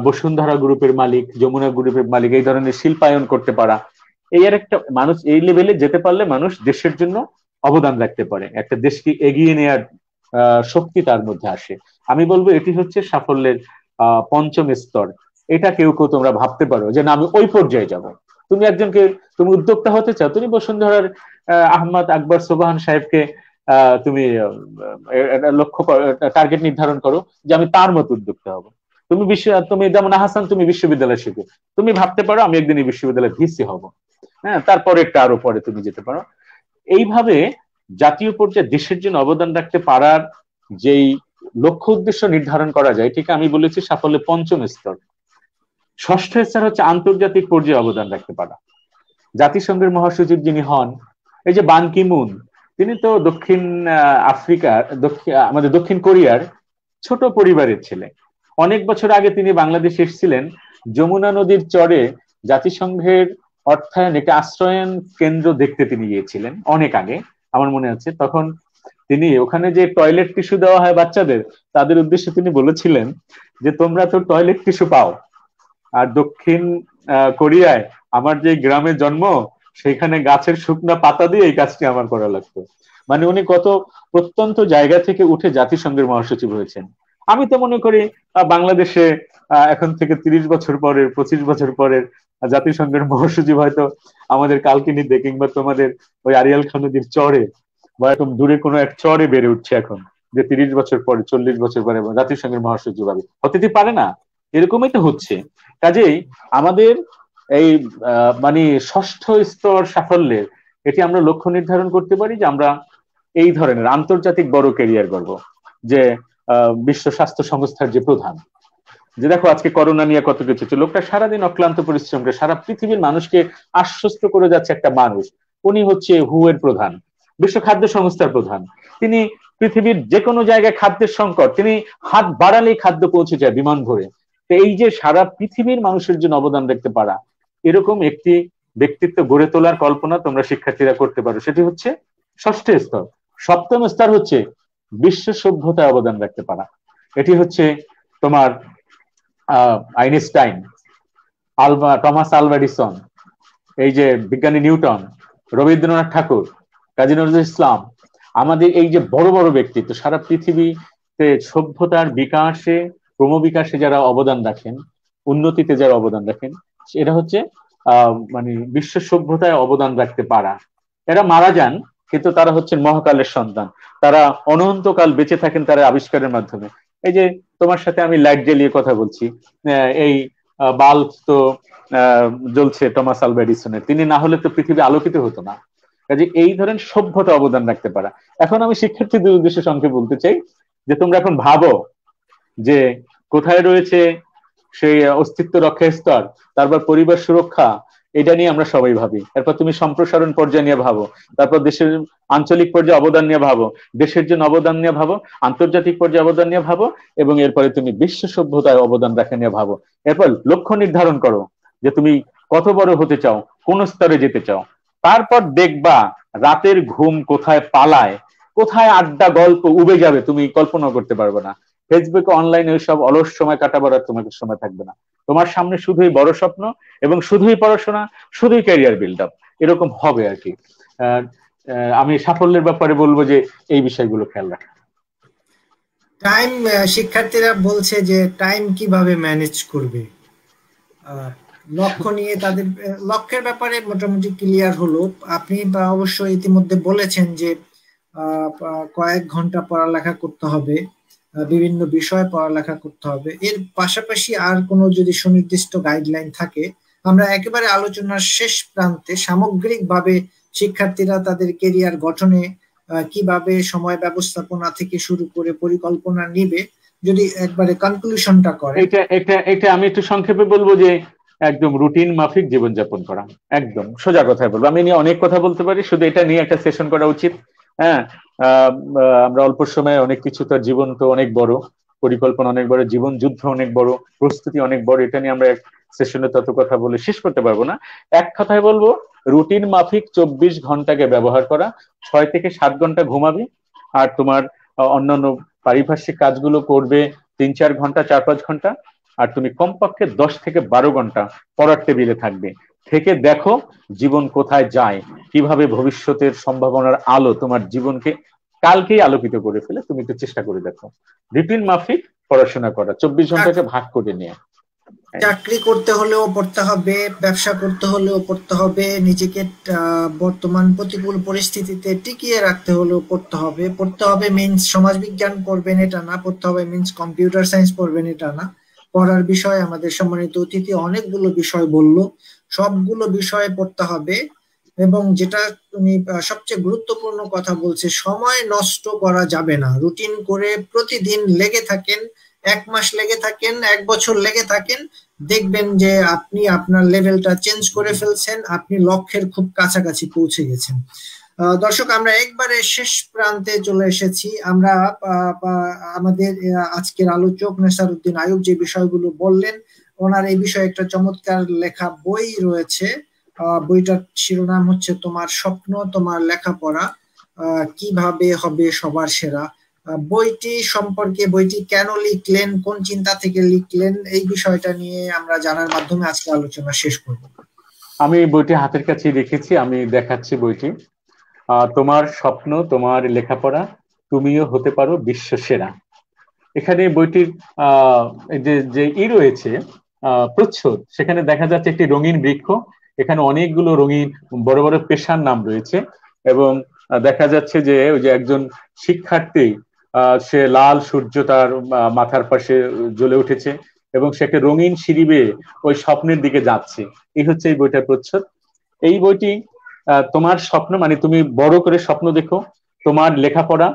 বসুন্ধরা গ্রুপের মালিক, যমুনা গ্রুপের মালিক, এই ধরনের শিল্পায়ন করতে পারা। এই আর একটা মানুষ এই লেভেলে যেতে পারলে মানুষ দেশের জন্য অবদান রাখতে পারে, একটা দেশকে এগিয়ে নেওয়ার শক্তি তার মধ্যে আসে। আমি বলবো এটি হচ্ছে সাফল্যের পঞ্চম স্তর। এটা কেউ কেউ তোমরা ভাবতে পারো যে না, আমি ওই পর্যায়ে যাব। তুমি একজনকে, তুমি উদ্যোক্তা হতে চাও, তুমি বসুন্ধরার আহমদ আকবর সোবহান সাহেবকে তুমি লক্ষ্য টার্গেট নির্ধারণ করো যে আমি তার মতো উদ্যোক্তা হবো। তুমি যেমন আহসান, তুমি বিশ্ববিদ্যালয় শিখো, তুমি ভাবতে পারো আমি একদিন এই বিশ্ববিদ্যালয়ের ভিসি হব। হ্যাঁ, তারপরে একটা আরো পরে তুমি যেতে পারো। এইভাবে জাতীয় পর্যায়ে দেশের জন্য অবদান রাখতে পারার যেই লক্ষ্য উদ্দেশ্য নির্ধারণ করা যায়, ঠিক আমি বলেছি সাফল্যের পঞ্চম স্তর। ষষ্ঠ স্তর হচ্ছে আন্তর্জাতিক পর্যায়ে অবদান রাখতে পারা। জাতিসংঘের মহাসচিব যিনি হন, এই যে বান কি মুন, তিনি তো দক্ষিণ আফ্রিকার, আমাদের দক্ষিণ কোরিয়ার ছোট পরিবারের ছেলে। অনেক বছর আগে তিনি বাংলাদেশে এসেছিলেন, যমুনা নদীর চরে জাতিসংঘের অর্থায়ন একটা আশ্রয়ন কেন্দ্র দেখতে তিনি গিয়েছিলেন অনেক আগে, আমার মনে আছে। তখন তিনি ওখানে যে টয়লেট টিস্যু দেওয়া হয় বাচ্চাদের, তাদের উদ্দেশ্যে তিনি বলেছিলেন যে তোমরা তো টয়লেট টিস্যু পাও, আর দক্ষিণ কোরিয়ায় আমার যে গ্রামে জন্ম, সেখানে গাছের শুকনা পাতা দিয়ে এই কাজটি আমার করা লাগতো। মানে উনি কত প্রত্যন্ত জায়গা থেকে উঠে জাতিসংঘের মহাসচিব হয়েছেন। আমি তো মনে করি বাংলাদেশে এখন থেকে 30 বছর পরের, 25 বছর পরের জাতিসংঘের মহাসচিব হয়তো আমাদের কালকিনিতে, কিংবা তোমাদের ওই আরিয়াল খান নদীর চরে, বা এরকম দূরে কোনো এক চরে বেড়ে উঠছে এখন, যে 30 বছর পরে, 40 বছর পরে জাতিসংঘের মহাসচিব হবে, হতে পারে না? এরকমই তো হচ্ছে। কাজেই আমাদের এই মানে ষষ্ঠ স্তর সাফল্যের এটি আমরা লক্ষ্য নির্ধারণ করতে পারি যে আমরা এই ধরনের আন্তর্জাতিক বড় ক্যারিয়ার করব, যে বিশ্ব স্বাস্থ্য সংস্থার যে প্রধান, যে দেখো আজকে করোনা নিয়ে কত কিছু হচ্ছে, লোকটা সারাদিন অক্লান্ত পরিশ্রম করে সারা পৃথিবীর মানুষকে আশ্বস্ত করে যাচ্ছে একটা মানুষ, উনি হচ্ছে হু এর প্রধান, বিশ্ব খাদ্য সংস্থার প্রধান। তিনি পৃথিবীর যে কোনো জায়গায় খাদ্যের সংকট, তিনি হাত বাড়ালেই খাদ্য পৌঁছে যায় বিমান ভরে। তো এই যে সারা পৃথিবীর মানুষের জন্য অবদান রাখতে পারা, এরকম একটি ব্যক্তিত্ব গড়ে তোলার কল্পনা তোমরা শিক্ষার্থীরা করতে পারো, সেটি হচ্ছে ষষ্ঠ স্তর। সপ্তম স্তর হচ্ছে বিশ্ব সভ্যতায় অবদান রাখতে পারা। এটি হচ্ছে তোমার আইনস্টাইন, টমাস আলভা এডিসন, এই যে বিজ্ঞানী নিউটন, রবীন্দ্রনাথ ঠাকুর, কাজী নজরুল ইসলাম, আমাদের এই যে বড় বড় ব্যক্তিত্ব সারা পৃথিবীতে সভ্যতার বিকাশে ক্রমবিকাশে যারা অবদান রাখেন, উন্নতিতে যারা অবদান রাখেন, এটা হচ্ছে মানে বিশ্ব সভ্যতায় অবদান রাখতে পারা। এরা মারা যান কিন্তু তারা হচ্ছেন মহাকালের সন্তান, তারা অনন্তকাল বেঁচে থাকেন তারা আবিষ্কারের মাধ্যমে। এই যে তোমার সাথে আমি লাইট জ্বালিয়ে কথা বলছি, এই বাল্ব তো জ্বলছে টমাস আলভা এডিসনের, তিনি না হলে তো পৃথিবী আলোকিত হতো না। কাজে এই ধরেন সভ্যতা অবদান রাখতে পারা। এখন আমি শিক্ষার্থীদের উদ্দেশ্যে সংক্ষেপে বলতে চাই যে তোমরা এখন ভাবো যে কোথায় রয়েছে সেই অস্তিত্ব রক্ষা স্তর, তারপর পরিবার সুরক্ষা, এটা নিয়ে আমরা সবাই ভাবি। এরপর তুমি সম্প্রসারণ পর্যায়ে নিয়ে ভাবো, তারপর দেশের আঞ্চলিক পর্যায়ে অবদান নিয়ে ভাবো, দেশের জন্য অবদান নিয়ে ভাবো, আন্তর্জাতিক পর্যায়ে অবদান নিয়ে ভাবো, এবং এরপরে তুমি বিশ্ব সভ্যতায় অবদান রাখা নিয়ে ভাবো। এরপর লক্ষ্য নির্ধারণ করো যে তুমি কত বড় হতে চাও, কোন স্তরে যেতে চাও। তারপর দেখবা রাতের ঘুম কোথায় পালায়, কোথায় আড্ডা গল্প উবে যাবে, তুমি কল্পনা করতে পারবে না। ফেসবুকে অনলাইনে ওইসব অলস সময় কাটাবার আর তোমাকে সময় থাকবে না। তোমার সামনে শুধুই বড় স্বপ্ন এবং শুধুই পড়াশোনা, শুধুই ক্যারিয়ার বিল্ড আপ, এরকম হবে আর কি। আমি সাফল্যের ব্যাপারে বলবো যে এই বিষয়গুলো খেয়াল রাখা। টাইম, শিক্ষার্থীরা বলছে যে টাইম কিভাবে ম্যানেজ করবে, লক্ষ্য নিয়ে তাদের লক্ষ্যের ব্যাপারে মোটামুটি ক্লিয়ার হলো। আপনি অবশ্যই ইতিমধ্যে বলেছেন যে কয়েক ঘন্টা পড়ালেখা করতে হবে, বিভিন্ন বিষয় পড়ালেখা করতে হবে, এর পাশাপাশি আর কোনো যদি সুনির্দিষ্ট গাইডলাইন থাকে। আমরা একেবারে আলোচনার শেষ প্রান্তে সামগ্রিকভাবে শিক্ষার্থীরা তাদের কেরিয়ার গঠনে কিভাবে সময় ব্যবস্থাপনা থেকে শুরু করে পরিকল্পনা নিবে, যদি একবারে কনক্লুশনটা করে। এটা আমি একটু সংক্ষেপে বলবো যে একদম রুটিন মাফিক জীবনযাপন করা, একদম সোজা কথায় বলবো। আমি নিয়ে অনেক কথা বলতে পারি, শুধু এটা নিয়ে একটা সেশন করা উচিত। হ্যাঁ, আমরা অল্প সময়ে অনেক কিছু, তার জীবন তো অনেক বড়, পরিকল্পনা অনেক বড়, জীবন যুদ্ধ অনেক বড়, প্রস্তুতি অনেক বড়, এটা নিয়ে আমরা এক সেশনে তত কথা বলে শেষ করতে পারবো না। এক কথায় বলবো রুটিন মাফিক 24 ঘন্টাকে ব্যবহার করা, 6 থেকে 7 ঘন্টা ঘুমাবি, আর তোমার অন্যান্য পারিপার্শ্বিক কাজগুলো করবে 3-4 ঘন্টা, 4-5 ঘন্টা, আর তুমি কমপক্ষে 10 থেকে 12 ঘন্টা পড়ার টেবিলে থাকবে। থেকে দেখো জীবন কোথায় যায়, কিভাবে ভবিষ্যতের সম্ভাবনার আলো তোমার জীবনকে কালকেই আলোকিত করে ফেলে। তুমি একটু চেষ্টা করে দেখো রুটিন মাফিক পড়াশোনা করা, 24 ঘন্টাকে ভাগ করে নিয়ে। চাকরি করতে হলেও পড়তে হবে, ব্যবসা করতে হলেও পড়তে হবে, নিজেকে বর্তমান প্রতিকূল পরিস্থিতিতে টিকিয়ে রাখতে হলেও পড়তে হবে। পড়তে হবে মিন্স সমাজবিজ্ঞান পড়বেন এটা না, পড়তে হবে মিন্স কম্পিউটার সায়েন্স পড়বেন এটা না। পড়ার বিষয় আমাদের সম্মানিত অতিথি অনেকগুলো বিষয় বলল, সবগুলো বিষয়ে পড়তে হবে। এবং যেটা তুমি সবচেয়ে গুরুত্বপূর্ণ কথা বলছে, সময় নষ্ট করা যাবে না। রুটিন করে প্রতিদিন লেগে থাকেন, 1 মাস লেগে থাকেন, 1 বছর লেগে থাকেন, দেখবেন যে আপনি আপনার লেভেলটা চেঞ্জ করে ফেলছেন, আপনি লক্ষ্যের খুব কাছাকাছি পৌঁছে গেছেন। দর্শক, আমরা একবারে শেষ প্রান্তে চলে এসেছি। আমরা আমাদের আজকের আলোচক নেসারউদ্দিন আইয়ুব যে বিষয়গুলো বললেন, ওনার এই বিষয়ে একটা চমৎকার লেখা বই রয়েছে। বইটার শিরোনাম হচ্ছে তোমার স্বপ্ন তোমার লেখাপড়া, কিভাবে হবে সবার সেরা। বইটি সম্পর্কে, বইটি কেন লিখলেন, কোন চিন্তা থেকে লিখলেন, এই বিষয়টা নিয়ে আমরা জানার মাধ্যমে আজকে আলোচনা শেষ করব। আমি বইটি হাতের কাছে রেখেছি, আমি দেখাচ্ছি বইটি। তোমার স্বপ্ন তোমার লেখাপড়া, তুমিও হতে পারো বিশ্ব সেরা। এখানে বইটির যে রয়েছে প্রচ্ছদ, সেখানে দেখা যাচ্ছে একটি রঙিন বৃক্ষ, এখানে অনেকগুলো রঙিন বড় বড় পেশার নাম রয়েছে, এবং দেখা যাচ্ছে যে ওই যে একজন শিক্ষার্থী, সে লাল সূর্য তার মাথার পাশে জ্বলে উঠেছে, এবং সে একটা রঙিন সিঁড়ি বেয়ে ওই স্বপ্নের দিকে যাচ্ছে। এই হচ্ছে এই বইটার প্রচ্ছদ। এই বইটি তোমার স্বপ্ন, মানে তুমি বড় করে স্বপ্ন দেখো, তোমার লেখাপড়া,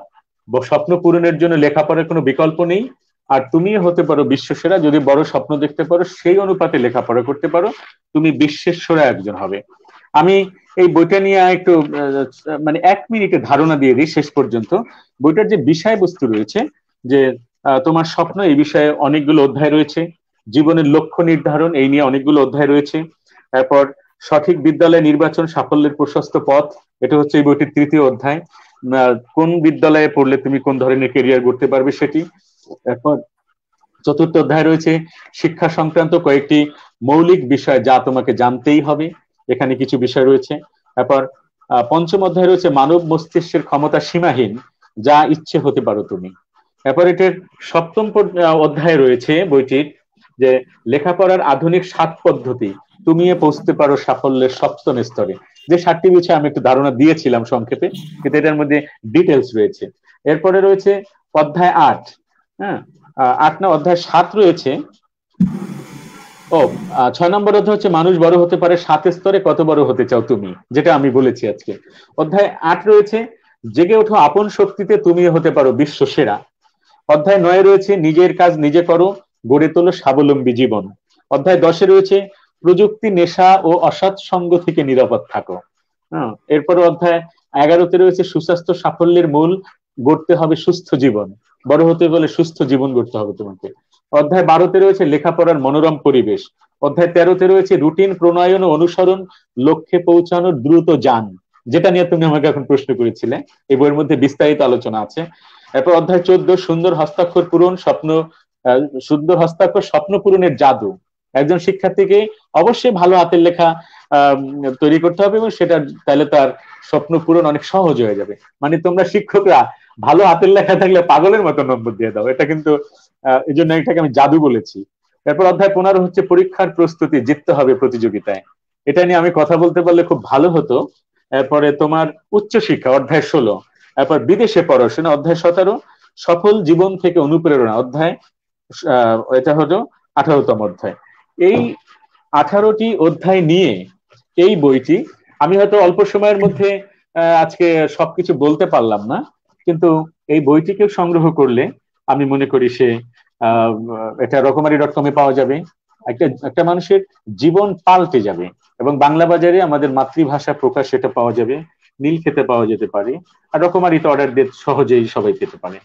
স্বপ্ন পূরণের জন্য লেখাপড়ার কোনো বিকল্প নেই। আর তুমি হতে পারো বিশ্বসেরা, যদি বড় স্বপ্ন দেখতে পারো, সেই অনুপাতে লেখাপড়া করতে পারো, তুমি বিশ্বের সেরা একজন হবে। আমি এই বইটা নিয়ে একটু মানে 1 মিনিটে ধারণা দিয়ে দিই শেষ পর্যন্ত। বইটার যে বিষয়বস্তু রয়েছে, যে তোমার স্বপ্ন, এই বিষয়ে অনেকগুলো অধ্যায় রয়েছে। জীবনের লক্ষ্য নির্ধারণ, এই নিয়ে অনেকগুলো অধ্যায় রয়েছে। তারপর সঠিক বিদ্যালয় নির্বাচন, সাফল্যের প্রশস্ত পথ, এটা হচ্ছে এই বইটির 3য় অধ্যায়। কোন বিদ্যালয়ে পড়লে তুমি কোন ধরনের কেরিয়ার করতে পারবে সেটি। এরপর 4র্থ অধ্যায় রয়েছে শিক্ষা সংক্রান্ত কয়েকটি মৌলিক বিষয় যা তোমাকে জানতেই হবে, এখানে কিছু বিষয় রয়েছে। তারপর 5ম অধ্যায় রয়েছে মানব মস্তিষ্কের ক্ষমতা সীমাহীন, যা ইচ্ছে হতে পারো তুমি। এরপর এটার 7ম অধ্যায় রয়েছে বইটির, যে লেখাপড়ার আধুনিক 7 পদ্ধতি, তুমি পৌঁছতে পারো সাফল্যের 7ম স্তরে। যে 7টি বিষয় আমি একটু ধারণা দিয়েছিলাম সংক্ষেপে, কিন্তু এটার মধ্যে ডিটেলস রয়েছে। এরপরে রয়েছে অধ্যায় 8, হ্যাঁ 8 না অধ্যায় 7 রয়েছে। 6 নম্বর অধ্যায় হচ্ছে মানুষ বড় হতে পারে 7 স্তরে, কত বড় হতে চাও তুমি, যেটা আমি বলেছি আজকে। অধ্যায় 8 রয়েছে জেগে ওঠো আপন শক্তিতে, তুমি হতে পারো বিশ্ব সেরা। অধ্যায় 9 রয়েছে নিজের কাজ নিজে করো, গড়ে তোলো স্বাবলম্বী জীবন। অধ্যায় 10 রয়েছে প্রযুক্তি, নেশা ও অসৎ সঙ্গ থেকে নিরাপদ থাকো। এরপরে অধ্যায় 11তে রয়েছে সুস্বাস্থ্য সাফল্যের মূল, গড়তে হবে সুস্থ জীবন। বড় হতে গেলে সুস্থ জীবন গড়তে হবে তোমাকে। অধ্যায় 12তে রয়েছে লেখাপড়ার মনোরম পরিবেশ। অধ্যায় 13তে রয়েছে রুটিন প্রণয়ন ও অনুসরণ, লক্ষ্যে পৌঁছানোর দ্রুত যান, যেটা নিয়ে তুমি আমাকে এখন প্রশ্ন করেছিলে। এই বইয়ের মধ্যে বিস্তারিত আলোচনা আছে। এরপর অধ্যায় 14 সুন্দর হস্তাক্ষর পূরণ, সুন্দর হস্তাক্ষর স্বপ্ন পূরণের জাদু। একজন শিক্ষার্থীকে অবশ্যই ভালো হাতের লেখা তৈরি করতে হবে, এবং সেটা তাহলে তার স্বপ্ন পূরণ অনেক সহজ হয়ে যাবে। মানে তোমরা শিক্ষকরা ভালো হাতের লেখা থাকলে পাগলের মতো নম্বর দিয়ে দাও, এটা কিন্তু এই জন্য এটাকে আমি জাদু বলেছি। এরপর অধ্যায় 15 হচ্ছে পরীক্ষার প্রস্তুতি, জিততে হবে প্রতিযোগিতায়। এটা নিয়ে আমি কথা বলতে পারলে খুব ভালো হতো। এরপরে তোমার উচ্চশিক্ষা অধ্যায় 16, এরপর বিদেশে পড়াশোনা অধ্যায় 17, সফল জীবন থেকে অনুপ্রেরণা অধ্যায় এটা হলো 18তম অধ্যায়। এই 18টি অধ্যায় নিয়ে এই বইটি, আমি হয়তো অল্প সময়ের মধ্যে আজকে সবকিছু বলতে পারলাম না, কিন্তু এই বইটিকে সংগ্রহ করলে আমি মনে করি সে এটা রকমারি.com-এ পাওয়া যাবে। একটা মানুষের জীবন পাল্টে যাবে, এবং বাংলা বাজারে আমাদের মাতৃভাষা প্রকাশ সেটা পাওয়া যাবে, নীলক্ষেতে পাওয়া যেতে পারে, আর রকমারিতে অর্ডার দিয়ে সহজেই সবাই পেতে পারে।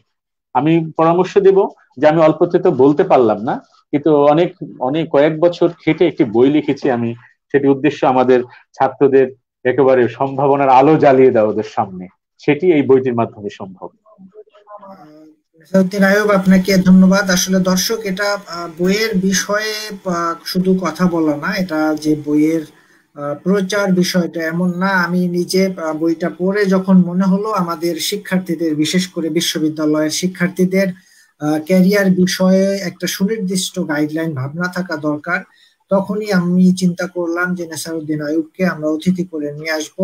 আমি পরামর্শ দেব যে আমি অল্পতে তো বলতে পারলাম না, কিন্তু অনেক অনেক কয়েক বছর খেটে একটি বই লিখেছি আমি। সেটি উদ্দেশ্য আমাদের ছাত্রদের একেবারে সম্ভাবনার আলো জ্বালিয়ে দেওয়া ওদের সামনে, সেটি এই বইটির মাধ্যমে সম্ভব। নায়ব, আপনাকে ধন্যবাদ। আসলে দর্শক, এটা বইয়ের বিষয়ে শুধু কথা বলা না, এটা যে বইয়ের প্রচার বিষয়টা এমন না। আমি নিজে বইটা পড়ে যখন মনে হলো আমাদের শিক্ষার্থীদের, বিশেষ করে বিশ্ববিদ্যালয়ের শিক্ষার্থীদের ক্যারিয়ার বিষয়ে একটা সুনির্দিষ্ট গাইডলাইন ভাবনা থাকা দরকার, তখনই আমি চিন্তা করলাম যে নেসারউদ্দিন আইয়ুবকে আমরা অতিথি করে নিয়ে আসব।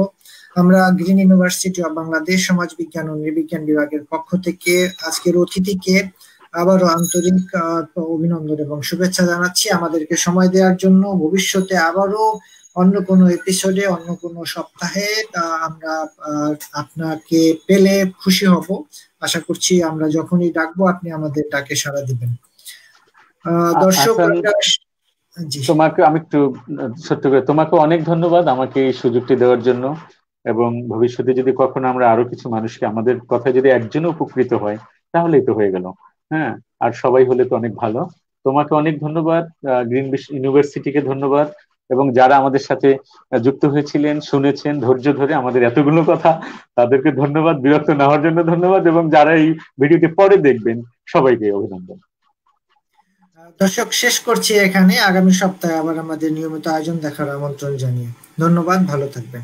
আমরা গ্রিন ইউনিভার্সিটি অব বাংলাদেশ সমাজ বিজ্ঞান ও নৃবিজ্ঞান বিভাগের পক্ষ থেকে আজকের অতিথিকে আবারও আন্তরিক অভিনন্দন এবং শুভেচ্ছা জানাচ্ছি আমাদেরকে সময় দেওয়ার জন্য। ভবিষ্যতে আবারও অন্য কোনো এপিসোডে, অন্য কোনো সপ্তাহে আমরা আপনাকে পেলে খুশি হব। আশা করছি আমরা যখনই ডাকবো আপনি আমাদের ডাকে সাড়া দিবেন। দর্শক, তোমাকে আমি একটু ছোট্ট করে তোমাকে অনেক ধন্যবাদ আমাকে এই সুযোগটি দেওয়ার জন্য, এবং ভবিষ্যতে যদি কখনো আমরা আরো কিছু মানুষকে, আমাদের কথায় যদি একজনও উপকৃত হয় তাহলেই তো হয়ে গেল। হ্যাঁ, আর সবাই হলে তো অনেক ভালো। তোমাকে অনেক ধন্যবাদ, গ্রিন ইউনিভার্সিটিকে ধন্যবাদ, এবং যারা আমাদের সাথে যুক্ত হয়েছিলেন, শুনেছেন ধৈর্য ধরে আমাদের এতগুলো কথা, তাদেরকে ধন্যবাদ। বিরক্ত না হওয়ার জন্য ধন্যবাদ, এবং যারা এই ভিডিওটি পরে দেখবেন সবাইকে অভিনন্দন। দর্শক, শেষ করছি এখানে। আগামী সপ্তাহে আবার আমাদের নিয়মিত আয়োজন দেখার আমন্ত্রণ জানিয়ে ধন্যবাদ। ভালো থাকবেন।